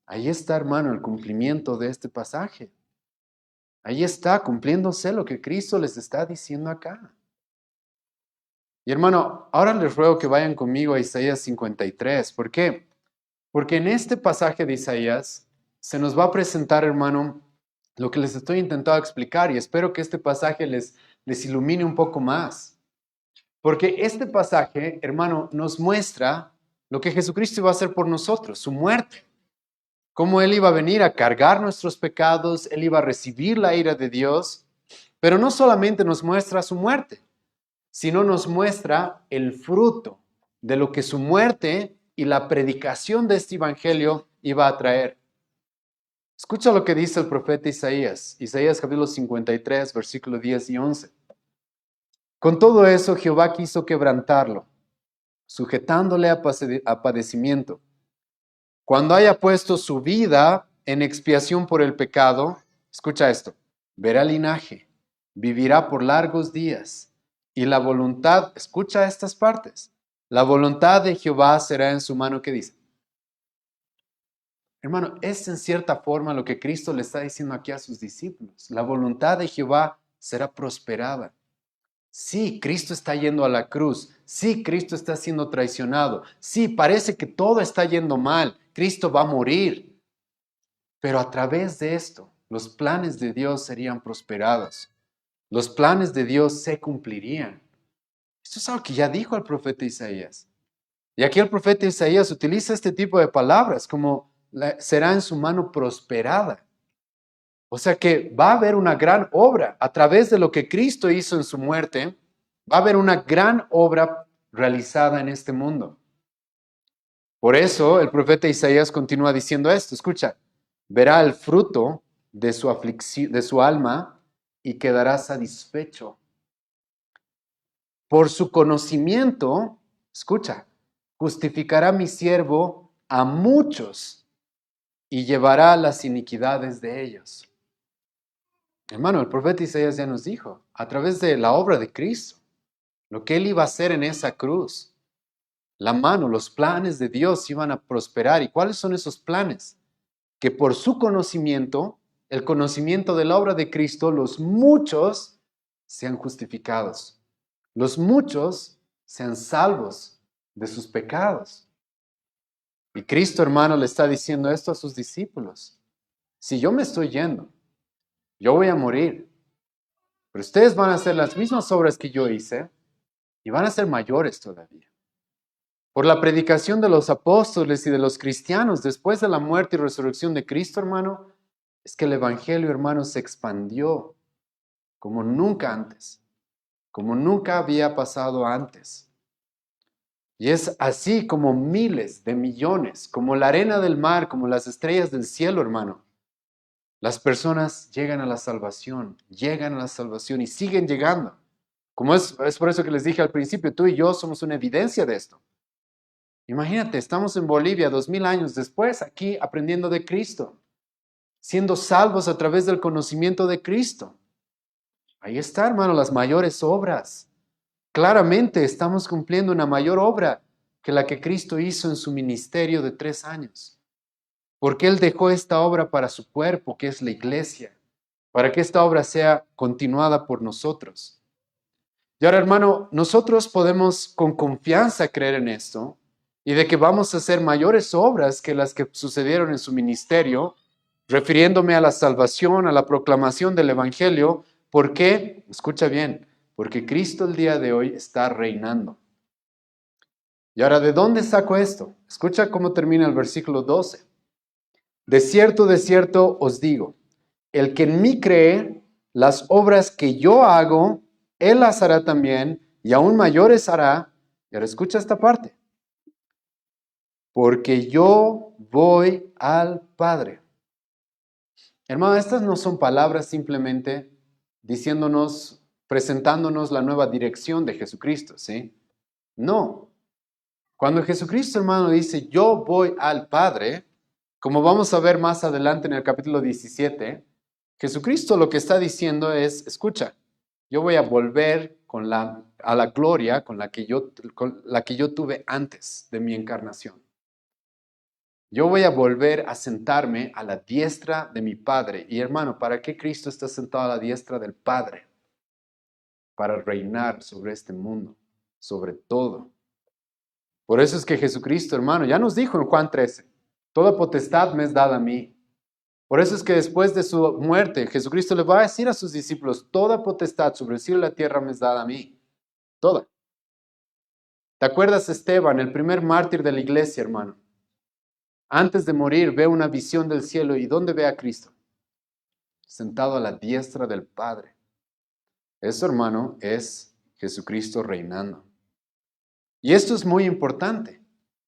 Ahí está, hermano, el cumplimiento de este pasaje. Ahí está cumpliéndose lo que Cristo les está diciendo acá. Y hermano, ahora les ruego que vayan conmigo a Isaías 53. ¿Por qué? Porque en este pasaje de Isaías se nos va a presentar, hermano, lo que les estoy intentando explicar y espero que este pasaje les ilumine un poco más. Porque este pasaje, hermano, nos muestra lo que Jesucristo iba a hacer por nosotros, su muerte. Cómo Él iba a venir a cargar nuestros pecados, Él iba a recibir la ira de Dios, pero no solamente nos muestra su muerte, sino nos muestra el fruto de lo que su muerte y la predicación de este evangelio iba a traer. Escucha lo que dice el profeta Isaías, Isaías capítulo 53, versículo 10 y 11. Con todo eso Jehová quiso quebrantarlo, sujetándole a padecimiento. Cuando haya puesto su vida en expiación por el pecado, escucha esto, verá linaje, vivirá por largos días, y la voluntad, escucha estas partes, la voluntad de Jehová será en su mano. ¿Qué dice? Hermano, es en cierta forma lo que Cristo le está diciendo aquí a sus discípulos. La voluntad de Jehová será prosperada. Sí, Cristo está yendo a la cruz. Sí, Cristo está siendo traicionado. Sí, parece que todo está yendo mal. Cristo va a morir. Pero a través de esto, los planes de Dios serían prosperados. Los planes de Dios se cumplirían. Esto es algo que ya dijo el profeta Isaías. Y aquí el profeta Isaías utiliza este tipo de palabras como será en su mano prosperada. O sea que va a haber una gran obra a través de lo que Cristo hizo en su muerte. Va a haber una gran obra realizada en este mundo. Por eso el profeta Isaías continúa diciendo esto. Escucha, verá el fruto de su aflicción, de su alma, y quedará satisfecho. Por su conocimiento, escucha, justificará mi siervo a muchos y llevará las iniquidades de ellos. Hermano, el profeta Isaías ya nos dijo, a través de la obra de Cristo, lo que él iba a hacer en esa cruz, la mano, los planes de Dios iban a prosperar. ¿Y cuáles son esos planes? Que por su conocimiento, el conocimiento de la obra de Cristo, los muchos sean justificados. Los muchos sean salvos de sus pecados. Y Cristo, hermano, le está diciendo esto a sus discípulos. Si yo me estoy yendo, yo voy a morir, pero ustedes van a hacer las mismas obras que yo hice y van a ser mayores todavía. Por la predicación de los apóstoles y de los cristianos después de la muerte y resurrección de Cristo, hermano, es que el evangelio, hermano, se expandió como nunca antes, como nunca había pasado antes. Y es así como miles de millones, como la arena del mar, como las estrellas del cielo, hermano. Las personas llegan a la salvación y siguen llegando. Como es por eso que les dije al principio, tú y yo somos una evidencia de esto. Imagínate, estamos en Bolivia 2000 años después, aquí aprendiendo de Cristo, siendo salvos a través del conocimiento de Cristo. Ahí está, hermano, las mayores obras. Claramente estamos cumpliendo una mayor obra que la que Cristo hizo en su ministerio de 3 años. Porque Él dejó esta obra para su cuerpo, que es la iglesia, para que esta obra sea continuada por nosotros. Y ahora, hermano, nosotros podemos con confianza creer en esto y de que vamos a hacer mayores obras que las que sucedieron en su ministerio, refiriéndome a la salvación, a la proclamación del Evangelio. ¿Por qué? Escucha bien, porque Cristo el día de hoy está reinando. Y ahora, ¿de dónde saco esto? Escucha cómo termina el versículo 12. De cierto os digo, el que en mí cree, las obras que yo hago, él las hará también, y aún mayores hará. Y ahora escucha esta parte. Porque yo voy al Padre. Hermano, estas no son palabras simplemente diciéndonos, presentándonos la nueva dirección de Jesucristo, ¿sí? No. Cuando Jesucristo, hermano, dice, yo voy al Padre, como vamos a ver más adelante en el capítulo 17, Jesucristo lo que está diciendo es, escucha, yo voy a volver a la gloria con la que yo tuve antes de mi encarnación. Yo voy a volver a sentarme a la diestra de mi Padre. Y hermano, ¿para qué Cristo está sentado a la diestra del Padre? Para reinar sobre este mundo, sobre todo. Por eso es que Jesucristo, hermano, ya nos dijo en Juan 13, toda potestad me es dada a mí. Por eso es que después de su muerte, Jesucristo le va a decir a sus discípulos, toda potestad sobre el cielo y la tierra me es dada a mí. Toda. ¿Te acuerdas, Esteban, el primer mártir de la iglesia, hermano? Antes de morir, ve una visión del cielo y ¿dónde ve a Cristo? Sentado a la diestra del Padre. Eso, hermano, es Jesucristo reinando. Y esto es muy importante,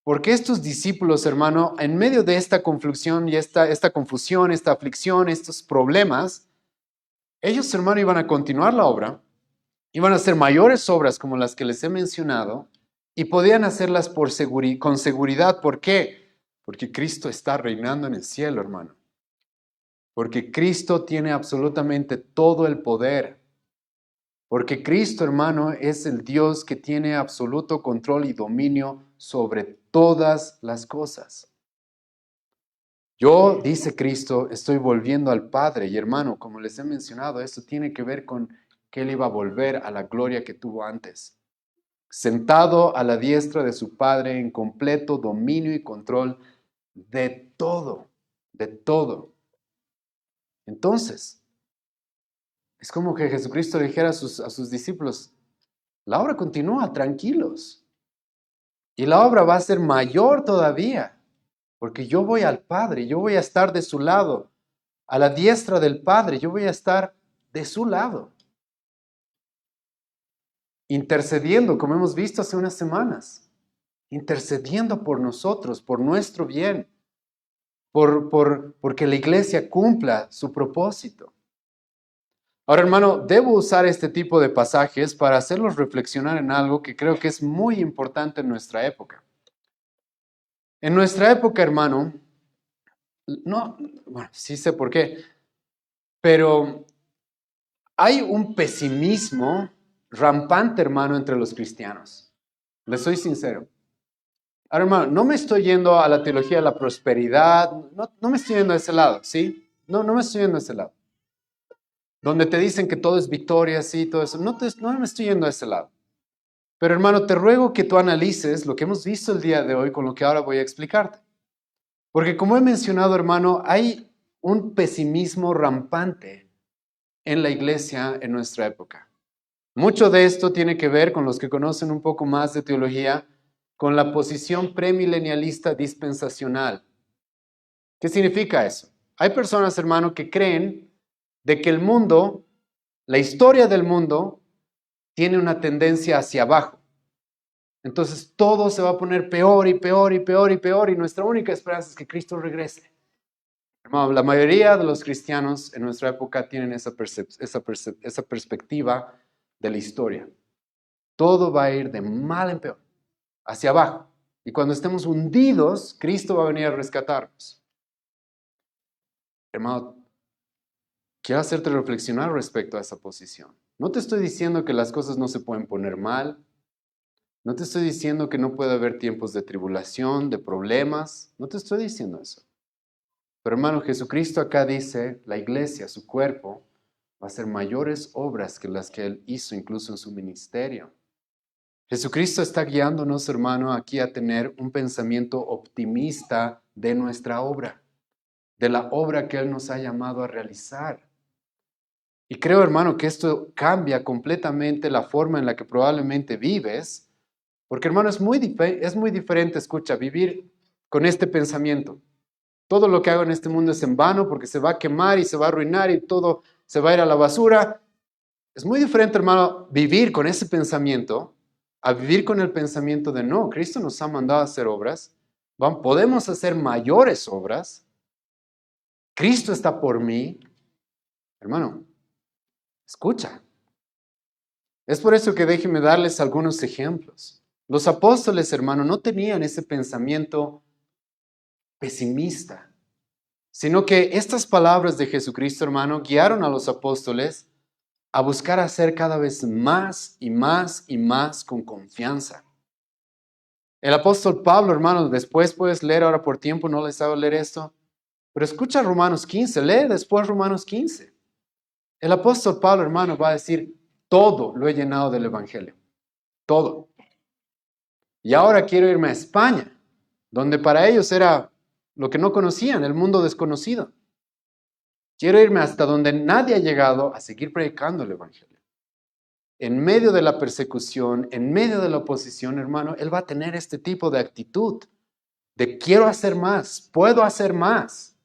porque estos discípulos, hermano, en medio de esta confusión y esta confusión, esta aflicción, estos problemas, ellos, hermano, iban a continuar la obra, iban a hacer mayores obras como las que les he mencionado y podían hacerlas con seguridad. ¿Por qué? Porque Cristo está reinando en el cielo, hermano. Porque Cristo tiene absolutamente todo el poder. Porque Cristo, hermano, es el Dios que tiene absoluto control y dominio sobre todas las cosas. Yo, dice Cristo, estoy volviendo al Padre. Y hermano, como les he mencionado, esto tiene que ver con que Él iba a volver a la gloria que tuvo antes. Sentado a la diestra de su Padre en completo dominio y control de todo, de todo. Entonces, es como que Jesucristo le dijera a sus discípulos, la obra continúa, tranquilos. Y la obra va a ser mayor todavía, porque yo voy al Padre, yo voy a estar de su lado, a la diestra del Padre, yo voy a estar de su lado. Intercediendo, como hemos visto hace unas semanas, intercediendo por nosotros, por nuestro bien, porque la iglesia cumpla su propósito. Ahora, hermano, debo usar este tipo de pasajes para hacerlos reflexionar en algo que creo que es muy importante en nuestra época. En nuestra época, hermano, no, bueno, sí sé por qué, pero hay un pesimismo rampante, hermano, entre los cristianos. Les soy sincero. Ahora, hermano, no me estoy yendo a la teología de la prosperidad, no me estoy yendo a ese lado, ¿sí? No me estoy yendo a ese lado. Donde te dicen que todo es victoria, sí, todo eso. No me estoy yendo a ese lado. Pero, hermano, te ruego que tú analices lo que hemos visto el día de hoy con lo que ahora voy a explicarte. Porque como he mencionado, hermano, hay un pesimismo rampante en la iglesia en nuestra época. Mucho de esto tiene que ver con los que conocen un poco más de teología, con la posición premilenialista dispensacional. ¿Qué significa eso? Hay personas, hermano, que creen de que el mundo, la historia del mundo, tiene una tendencia hacia abajo. Entonces todo se va a poner peor y peor y peor y peor y nuestra única esperanza es que Cristo regrese. Hermano, la mayoría de los cristianos en nuestra época tienen esa perspectiva de la historia. Todo va a ir de mal en peor, hacia abajo. Y cuando estemos hundidos, Cristo va a venir a rescatarnos. Hermano, quiero hacerte reflexionar respecto a esa posición. No te estoy diciendo que las cosas no se pueden poner mal. No te estoy diciendo que no puede haber tiempos de tribulación, de problemas. No te estoy diciendo eso. Pero hermano, Jesucristo acá dice, la iglesia, su cuerpo, va a hacer mayores obras que las que Él hizo incluso en su ministerio. Jesucristo está guiándonos, hermano, aquí a tener un pensamiento optimista de nuestra obra, de la obra que Él nos ha llamado a realizar. Y creo, hermano, que esto cambia completamente la forma en la que probablemente vives, porque, hermano, es muy diferente, escucha, vivir con este pensamiento. Todo lo que hago en este mundo es en vano porque se va a quemar y se va a arruinar y todo se va a ir a la basura. Es muy diferente, hermano, vivir con ese pensamiento a vivir con el pensamiento de no, Cristo nos ha mandado a hacer obras, podemos hacer mayores obras, Cristo está por mí. Hermano, escucha. Es por eso que déjenme darles algunos ejemplos. Los apóstoles, hermano, no tenían ese pensamiento pesimista, sino que estas palabras de Jesucristo, hermano, guiaron a los apóstoles a buscar hacer cada vez más y más y más con confianza. El apóstol Pablo, hermano, después puedes leer, ahora por tiempo no les hago leer esto, pero escucha Romanos 15, lee después Romanos 15. El apóstol Pablo, hermano, va a decir, todo lo he llenado del Evangelio, todo. Y ahora quiero irme a España, donde para ellos era lo que no conocían, el mundo desconocido. Quiero irme hasta donde nadie ha llegado a seguir predicando el Evangelio. En medio de la persecución, en medio de la oposición, hermano, él va a tener este tipo de actitud de quiero hacer más, puedo hacer más.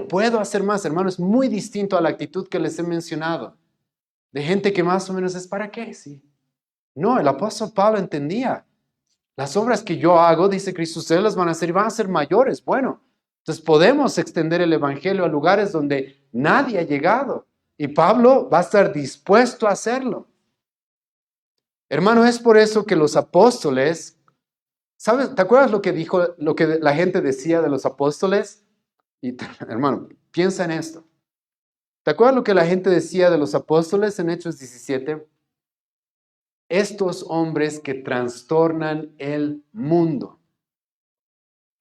Puedo hacer más, hermano. Es muy distinto a la actitud que les he mencionado, de gente que más o menos es ¿para qué? Sí. No, el apóstol Pablo entendía. Las obras que yo hago, dice Cristo, ustedes las van a hacer y van a ser mayores. Bueno, entonces podemos extender el evangelio a lugares donde nadie ha llegado. Y Pablo va a estar dispuesto a hacerlo. Hermano, es por eso que los apóstoles, ¿sabes? ¿Te acuerdas lo que dijo, lo que la gente decía de los apóstoles? Y hermano, piensa en esto. ¿Te acuerdas lo que la gente decía de los apóstoles en Hechos 17? Estos hombres que trastornan el mundo.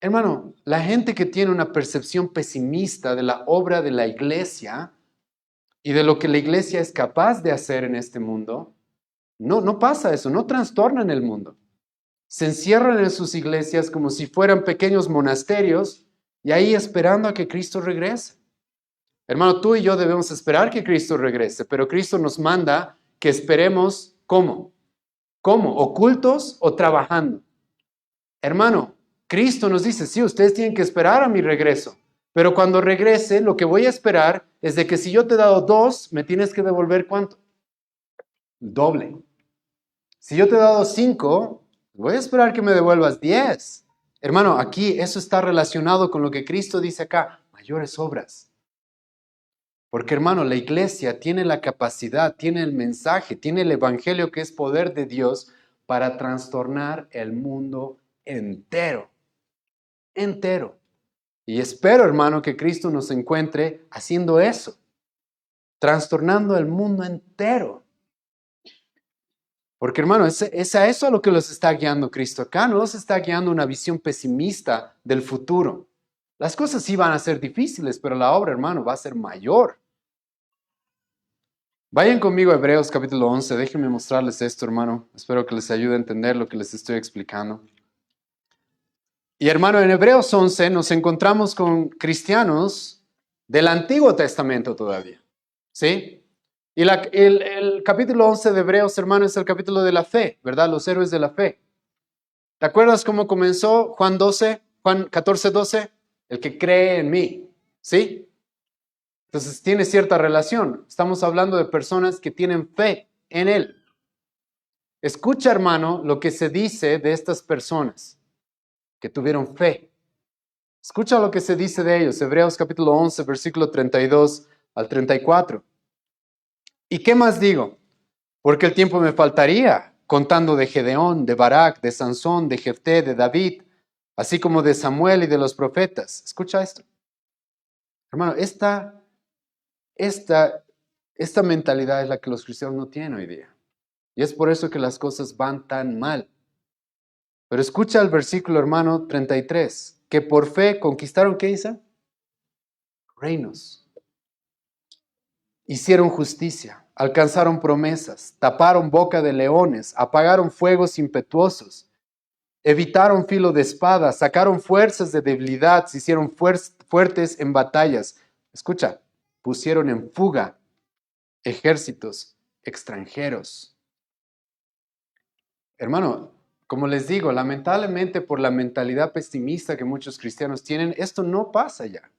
Hermano, la gente que tiene una percepción pesimista de la obra de la iglesia y de lo que la iglesia es capaz de hacer en este mundo, no pasa eso, no trastornan el mundo. Se encierran en sus iglesias como si fueran pequeños monasterios y ahí esperando a que Cristo regrese. Hermano, tú y yo debemos esperar que Cristo regrese, pero Cristo nos manda que esperemos ¿cómo? ¿Cómo? ¿Ocultos o trabajando? Hermano, Cristo nos dice, sí, ustedes tienen que esperar a mi regreso, pero cuando regrese, lo que voy a esperar es de que si yo te he dado 2, me tienes que devolver ¿cuánto? Doble. Si yo te he dado 5, voy a esperar que me devuelvas 10. Hermano, aquí eso está relacionado con lo que Cristo dice acá, mayores obras. Porque hermano, la iglesia tiene la capacidad, tiene el mensaje, tiene el evangelio que es poder de Dios para trastornar el mundo entero. Entero. Y espero, hermano, que Cristo nos encuentre haciendo eso, trastornando el mundo entero. Porque, hermano, es a eso a lo que los está guiando Cristo acá. No los está guiando una visión pesimista del futuro. Las cosas sí van a ser difíciles, pero la obra, hermano, va a ser mayor. Vayan conmigo a Hebreos capítulo 11. Déjenme mostrarles esto, hermano. Espero que les ayude a entender lo que les estoy explicando. Y, hermano, en Hebreos 11 nos encontramos con cristianos del Antiguo Testamento todavía. ¿Sí? Y el capítulo 11 de Hebreos, hermano, es el capítulo de la fe, ¿verdad? Los héroes de la fe. ¿Te acuerdas cómo comenzó Juan 14, 12? El que cree en mí, ¿sí? Entonces tiene cierta relación. Estamos hablando de personas que tienen fe en Él. Escucha, hermano, lo que se dice de estas personas que tuvieron fe. Escucha lo que se dice de ellos. Hebreos capítulo 11, versículo 32 al 34. ¿Y qué más digo? Porque el tiempo me faltaría, contando de Gedeón, de Barak, de Sansón, de Jefté, de David, así como de Samuel y de los profetas. Escucha esto. Hermano, esta mentalidad es la que los cristianos no tienen hoy día. Y es por eso que las cosas van tan mal. Pero escucha el versículo, hermano, 33, que por fe conquistaron, ¿qué dice? Reinos. Hicieron justicia, alcanzaron promesas, taparon boca de leones, apagaron fuegos impetuosos, evitaron filo de espada, sacaron fuerzas de debilidad, se hicieron fuertes en batallas. Escucha, pusieron en fuga ejércitos extranjeros. Hermano, como les digo, lamentablemente por la mentalidad pesimista que muchos cristianos tienen, esto no pasa ya.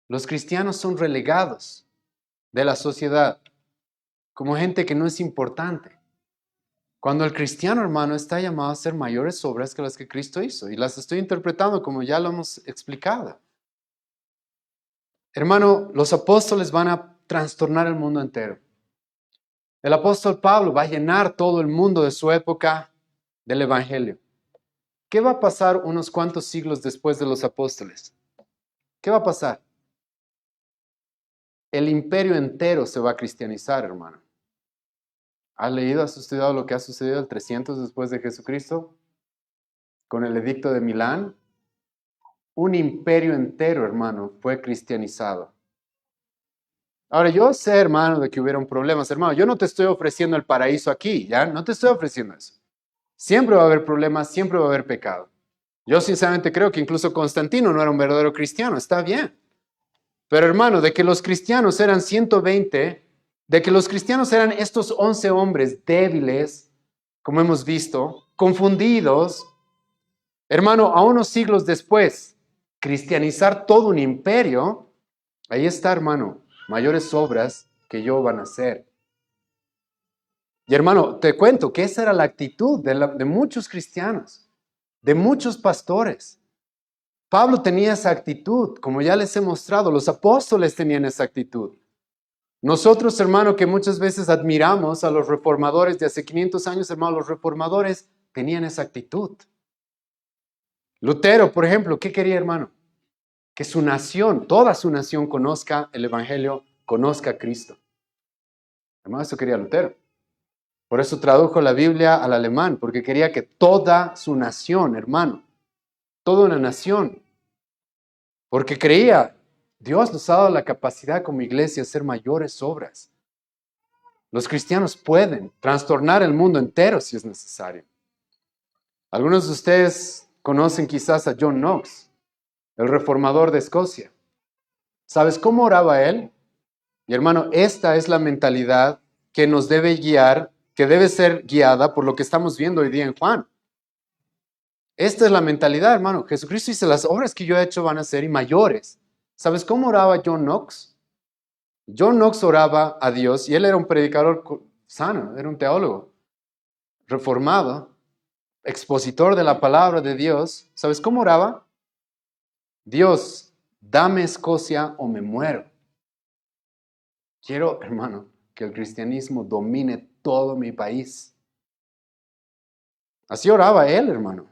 Los cristianos son relegados de la sociedad como gente que no es importante. Cuando el cristiano, hermano, está llamado a hacer mayores obras que las que Cristo hizo. Y las estoy interpretando como ya lo hemos explicado. Hermano, los apóstoles van a trastornar el mundo entero. El apóstol Pablo va a llenar todo el mundo de su época del Evangelio. ¿Qué va a pasar unos cuantos siglos después de los apóstoles? ¿Qué va a pasar? El imperio entero se va a cristianizar, hermano. ¿Has leído, has estudiado lo que ha sucedido el 300 después de Jesucristo? Con el edicto de Milán. Un imperio entero, hermano, fue cristianizado. Ahora, yo sé, hermano, de que hubieron problemas, hermano. Yo no te estoy ofreciendo el paraíso aquí, ¿ya? No te estoy ofreciendo eso. Siempre va a haber problemas, siempre va a haber pecado. Yo sinceramente creo que incluso Constantino no era un verdadero cristiano, está bien. Pero hermano, de que los cristianos eran 120, de que los cristianos eran estos 11 hombres débiles, como hemos visto, confundidos, hermano, a unos siglos después, cristianizar todo un imperio, ahí está, hermano, mayores obras que yo van a hacer. Y hermano, te cuento que esa era la actitud de muchos cristianos, de muchos pastores. Pablo tenía esa actitud, como ya les he mostrado, los apóstoles tenían esa actitud. Nosotros, hermano, que muchas veces admiramos a los reformadores de hace 500 años, hermano, los reformadores tenían esa actitud. Lutero, por ejemplo, ¿qué quería, hermano? Que su nación, toda su nación conozca el Evangelio, conozca a Cristo. Hermano, eso quería Lutero. Por eso tradujo la Biblia al alemán, porque quería que toda su nación, hermano, toda una nación, porque creía, Dios nos ha dado la capacidad como iglesia de hacer mayores obras. Los cristianos pueden trastornar el mundo entero si es necesario. Algunos de ustedes conocen quizás a John Knox, el reformador de Escocia. ¿Sabes cómo oraba él? Y hermano, esta es la mentalidad que nos debe guiar, que debe ser guiada por lo que estamos viendo hoy día en Juan. Esta es la mentalidad, hermano. Jesucristo dice, las obras que yo he hecho van a ser y mayores. ¿Sabes cómo oraba John Knox? John Knox oraba a Dios y él era un predicador sano, era un teólogo reformado, expositor de la palabra de Dios. ¿Sabes cómo oraba? Dios, dame Escocia o me muero. Quiero, hermano, que el cristianismo domine todo mi país. Así oraba él, hermano.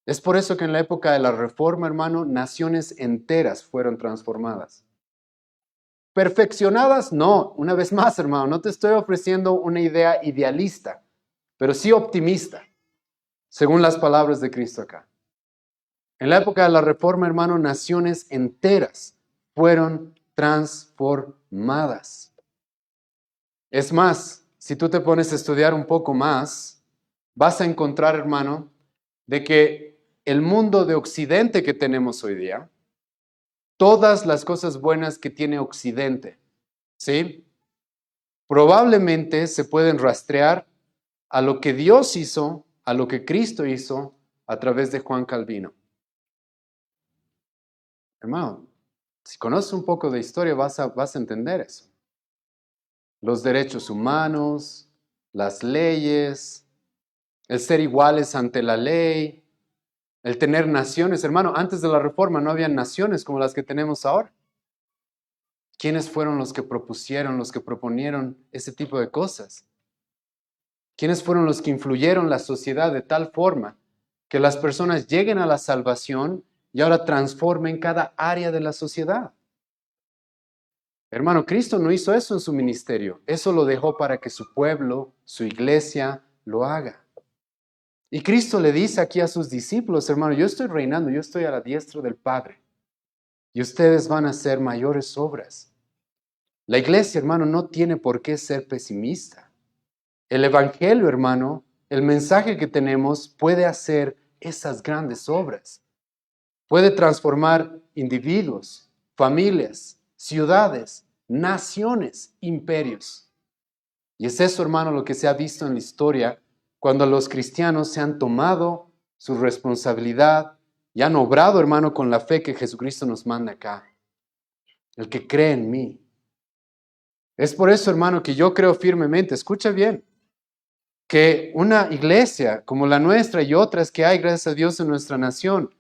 Es por eso que en la época de la Reforma, hermano, naciones enteras fueron transformadas. Perfeccionadas, no. Una vez más, hermano, no te estoy ofreciendo una idea idealista, pero sí optimista, según las palabras de Cristo acá. En la época de la Reforma, hermano, naciones enteras fueron transformadas. Es más, si tú te pones a estudiar un poco más, vas a encontrar, hermano, de que el mundo de Occidente que tenemos hoy día, todas las cosas buenas que tiene Occidente, ¿sí? Probablemente se pueden rastrear a lo que Dios hizo, a lo que Cristo hizo a través de Juan Calvino. Hermano, si conoces un poco de historia vas a entender eso. Los derechos humanos, las leyes, el ser iguales ante la ley, el tener naciones. Hermano, antes de la Reforma no había naciones como las que tenemos ahora. ¿Quiénes fueron los que propusieron, los que proponieron ese tipo de cosas? ¿Quiénes fueron los que influyeron la sociedad de tal forma que las personas lleguen a la salvación y ahora transformen cada área de la sociedad? Hermano, Cristo no hizo eso en su ministerio. Eso lo dejó para que su pueblo, su iglesia, lo haga. Y Cristo le dice aquí a sus discípulos, hermano, yo estoy reinando, yo estoy a la diestra del Padre. Y ustedes van a hacer mayores obras. La iglesia, hermano, no tiene por qué ser pesimista. El evangelio, hermano, el mensaje que tenemos puede hacer esas grandes obras. Puede transformar individuos, familias, ciudades, naciones, imperios. Y es eso, hermano, lo que se ha visto en la historia cuando los cristianos se han tomado su responsabilidad y han obrado, hermano, con la fe que Jesucristo nos manda acá. El que cree en mí. Es por eso, hermano, que yo creo firmemente, escucha bien, que una iglesia como la nuestra y otras que hay, gracias a Dios, en nuestra nación,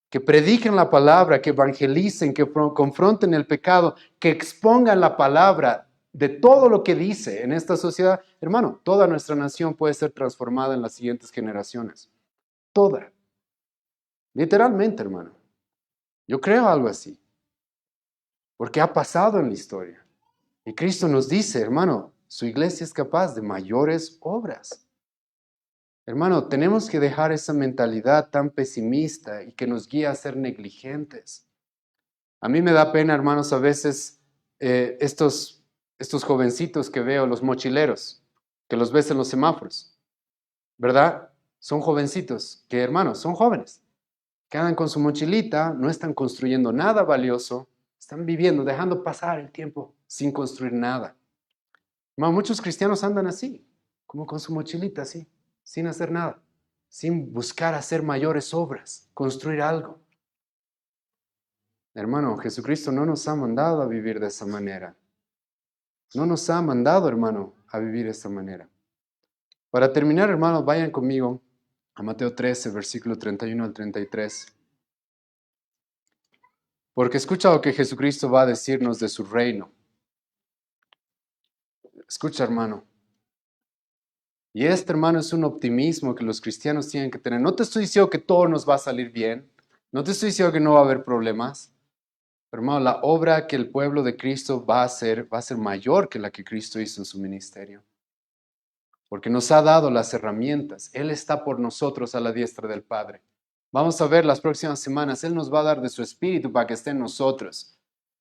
que prediquen la palabra, que evangelicen, que confronten el pecado, que expongan la palabra de todo lo que dice en esta sociedad, hermano, toda nuestra nación puede ser transformada en las siguientes generaciones. Toda. Literalmente, hermano. Yo creo algo así. Porque ha pasado en la historia. Y Cristo nos dice, hermano, su iglesia es capaz de mayores obras. Hermano, tenemos que dejar esa mentalidad tan pesimista y que nos guía a ser negligentes. A mí me da pena, hermanos, a veces estos jovencitos que veo, los mochileros, que los ves en los semáforos, ¿verdad? Son jovencitos que, hermanos, son jóvenes, que andan con su mochilita, no están construyendo nada valioso, están viviendo, dejando pasar el tiempo sin construir nada. Hermano, muchos cristianos andan así, como con su mochilita así, sin hacer nada, sin buscar hacer mayores obras, construir algo. Hermano, Jesucristo no nos ha mandado a vivir de esa manera. No nos ha mandado, hermano, a vivir de esa manera. Para terminar, hermanos, vayan conmigo a Mateo 13, versículo 31 al 33. Porque escucha lo que Jesucristo va a decirnos de su reino. Escucha, hermano. Y este, hermano, es un optimismo que los cristianos tienen que tener. No te estoy diciendo que todo nos va a salir bien. No te estoy diciendo que no va a haber problemas. Pero, hermano, la obra que el pueblo de Cristo va a ser mayor que la que Cristo hizo en su ministerio. Porque nos ha dado las herramientas. Él está por nosotros a la diestra del Padre. Vamos a ver las próximas semanas. Él nos va a dar de su espíritu para que esté en nosotros.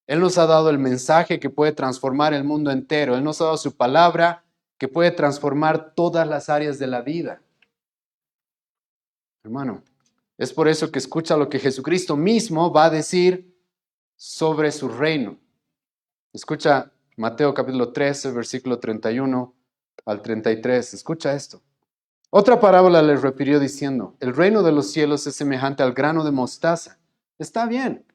Él nos ha dado el mensaje que puede transformar el mundo entero. Él nos ha dado su palabra que puede transformar todas las áreas de la vida. Hermano, es por eso que escucha lo que Jesucristo mismo va a decir sobre su reino. Escucha Mateo capítulo 13, versículo 31 al 33. Escucha esto. Otra parábola les refirió diciendo, el reino de los cielos es semejante al grano de mostaza. Está bien.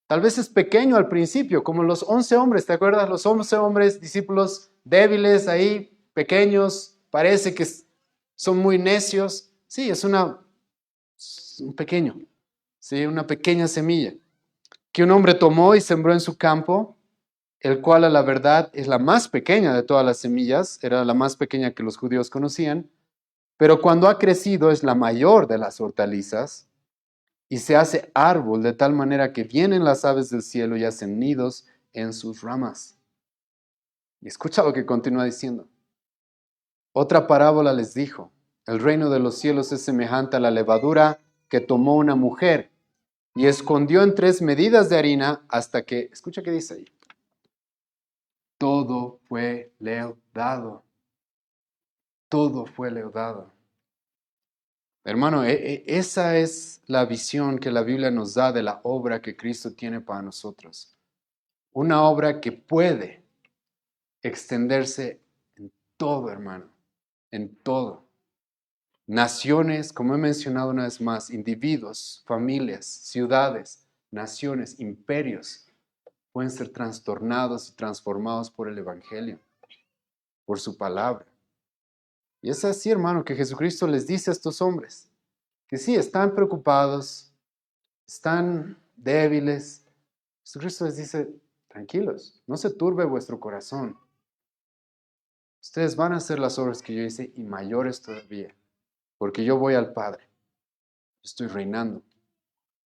Tal vez es pequeño al principio, como los 11 hombres, ¿te acuerdas? Los 11 hombres, discípulos débiles ahí, pequeños, parece que son muy necios. Sí, es un pequeño, sí, una pequeña semilla que un hombre tomó y sembró en su campo. el cual a la verdad es la más pequeña de todas las semillas, era la más pequeña que los judíos conocían, pero cuando ha crecido es la mayor de las hortalizas y se hace árbol de tal manera que vienen las aves del cielo y hacen nidos en sus ramas. Y escucha lo que continúa diciendo. Otra parábola les dijo, el reino de los cielos es semejante a la levadura que tomó una mujer y escondió en 3 medidas de harina hasta que, escucha qué dice ahí, todo fue leudado, todo fue leudado. Hermano, esa es la visión que la Biblia nos da de la obra que Cristo tiene para nosotros. Una obra que puede extenderse en todo, hermano, en todo. Naciones, como he mencionado una vez más, individuos, familias, ciudades, naciones, imperios, pueden ser trastornados y transformados por el Evangelio, por su palabra. Y es así, hermano, que Jesucristo les dice a estos hombres, que sí, están preocupados, están débiles. Jesucristo les dice, tranquilos, no se turbe vuestro corazón. Ustedes van a hacer las obras que yo hice y mayores todavía, porque yo voy al Padre. Estoy reinando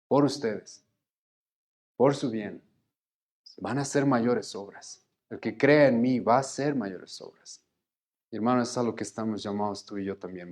por ustedes, por su bien. Van a hacer mayores obras. El que crea en mí va a hacer mayores obras. Y hermano, es a lo que estamos llamados tú y yo también.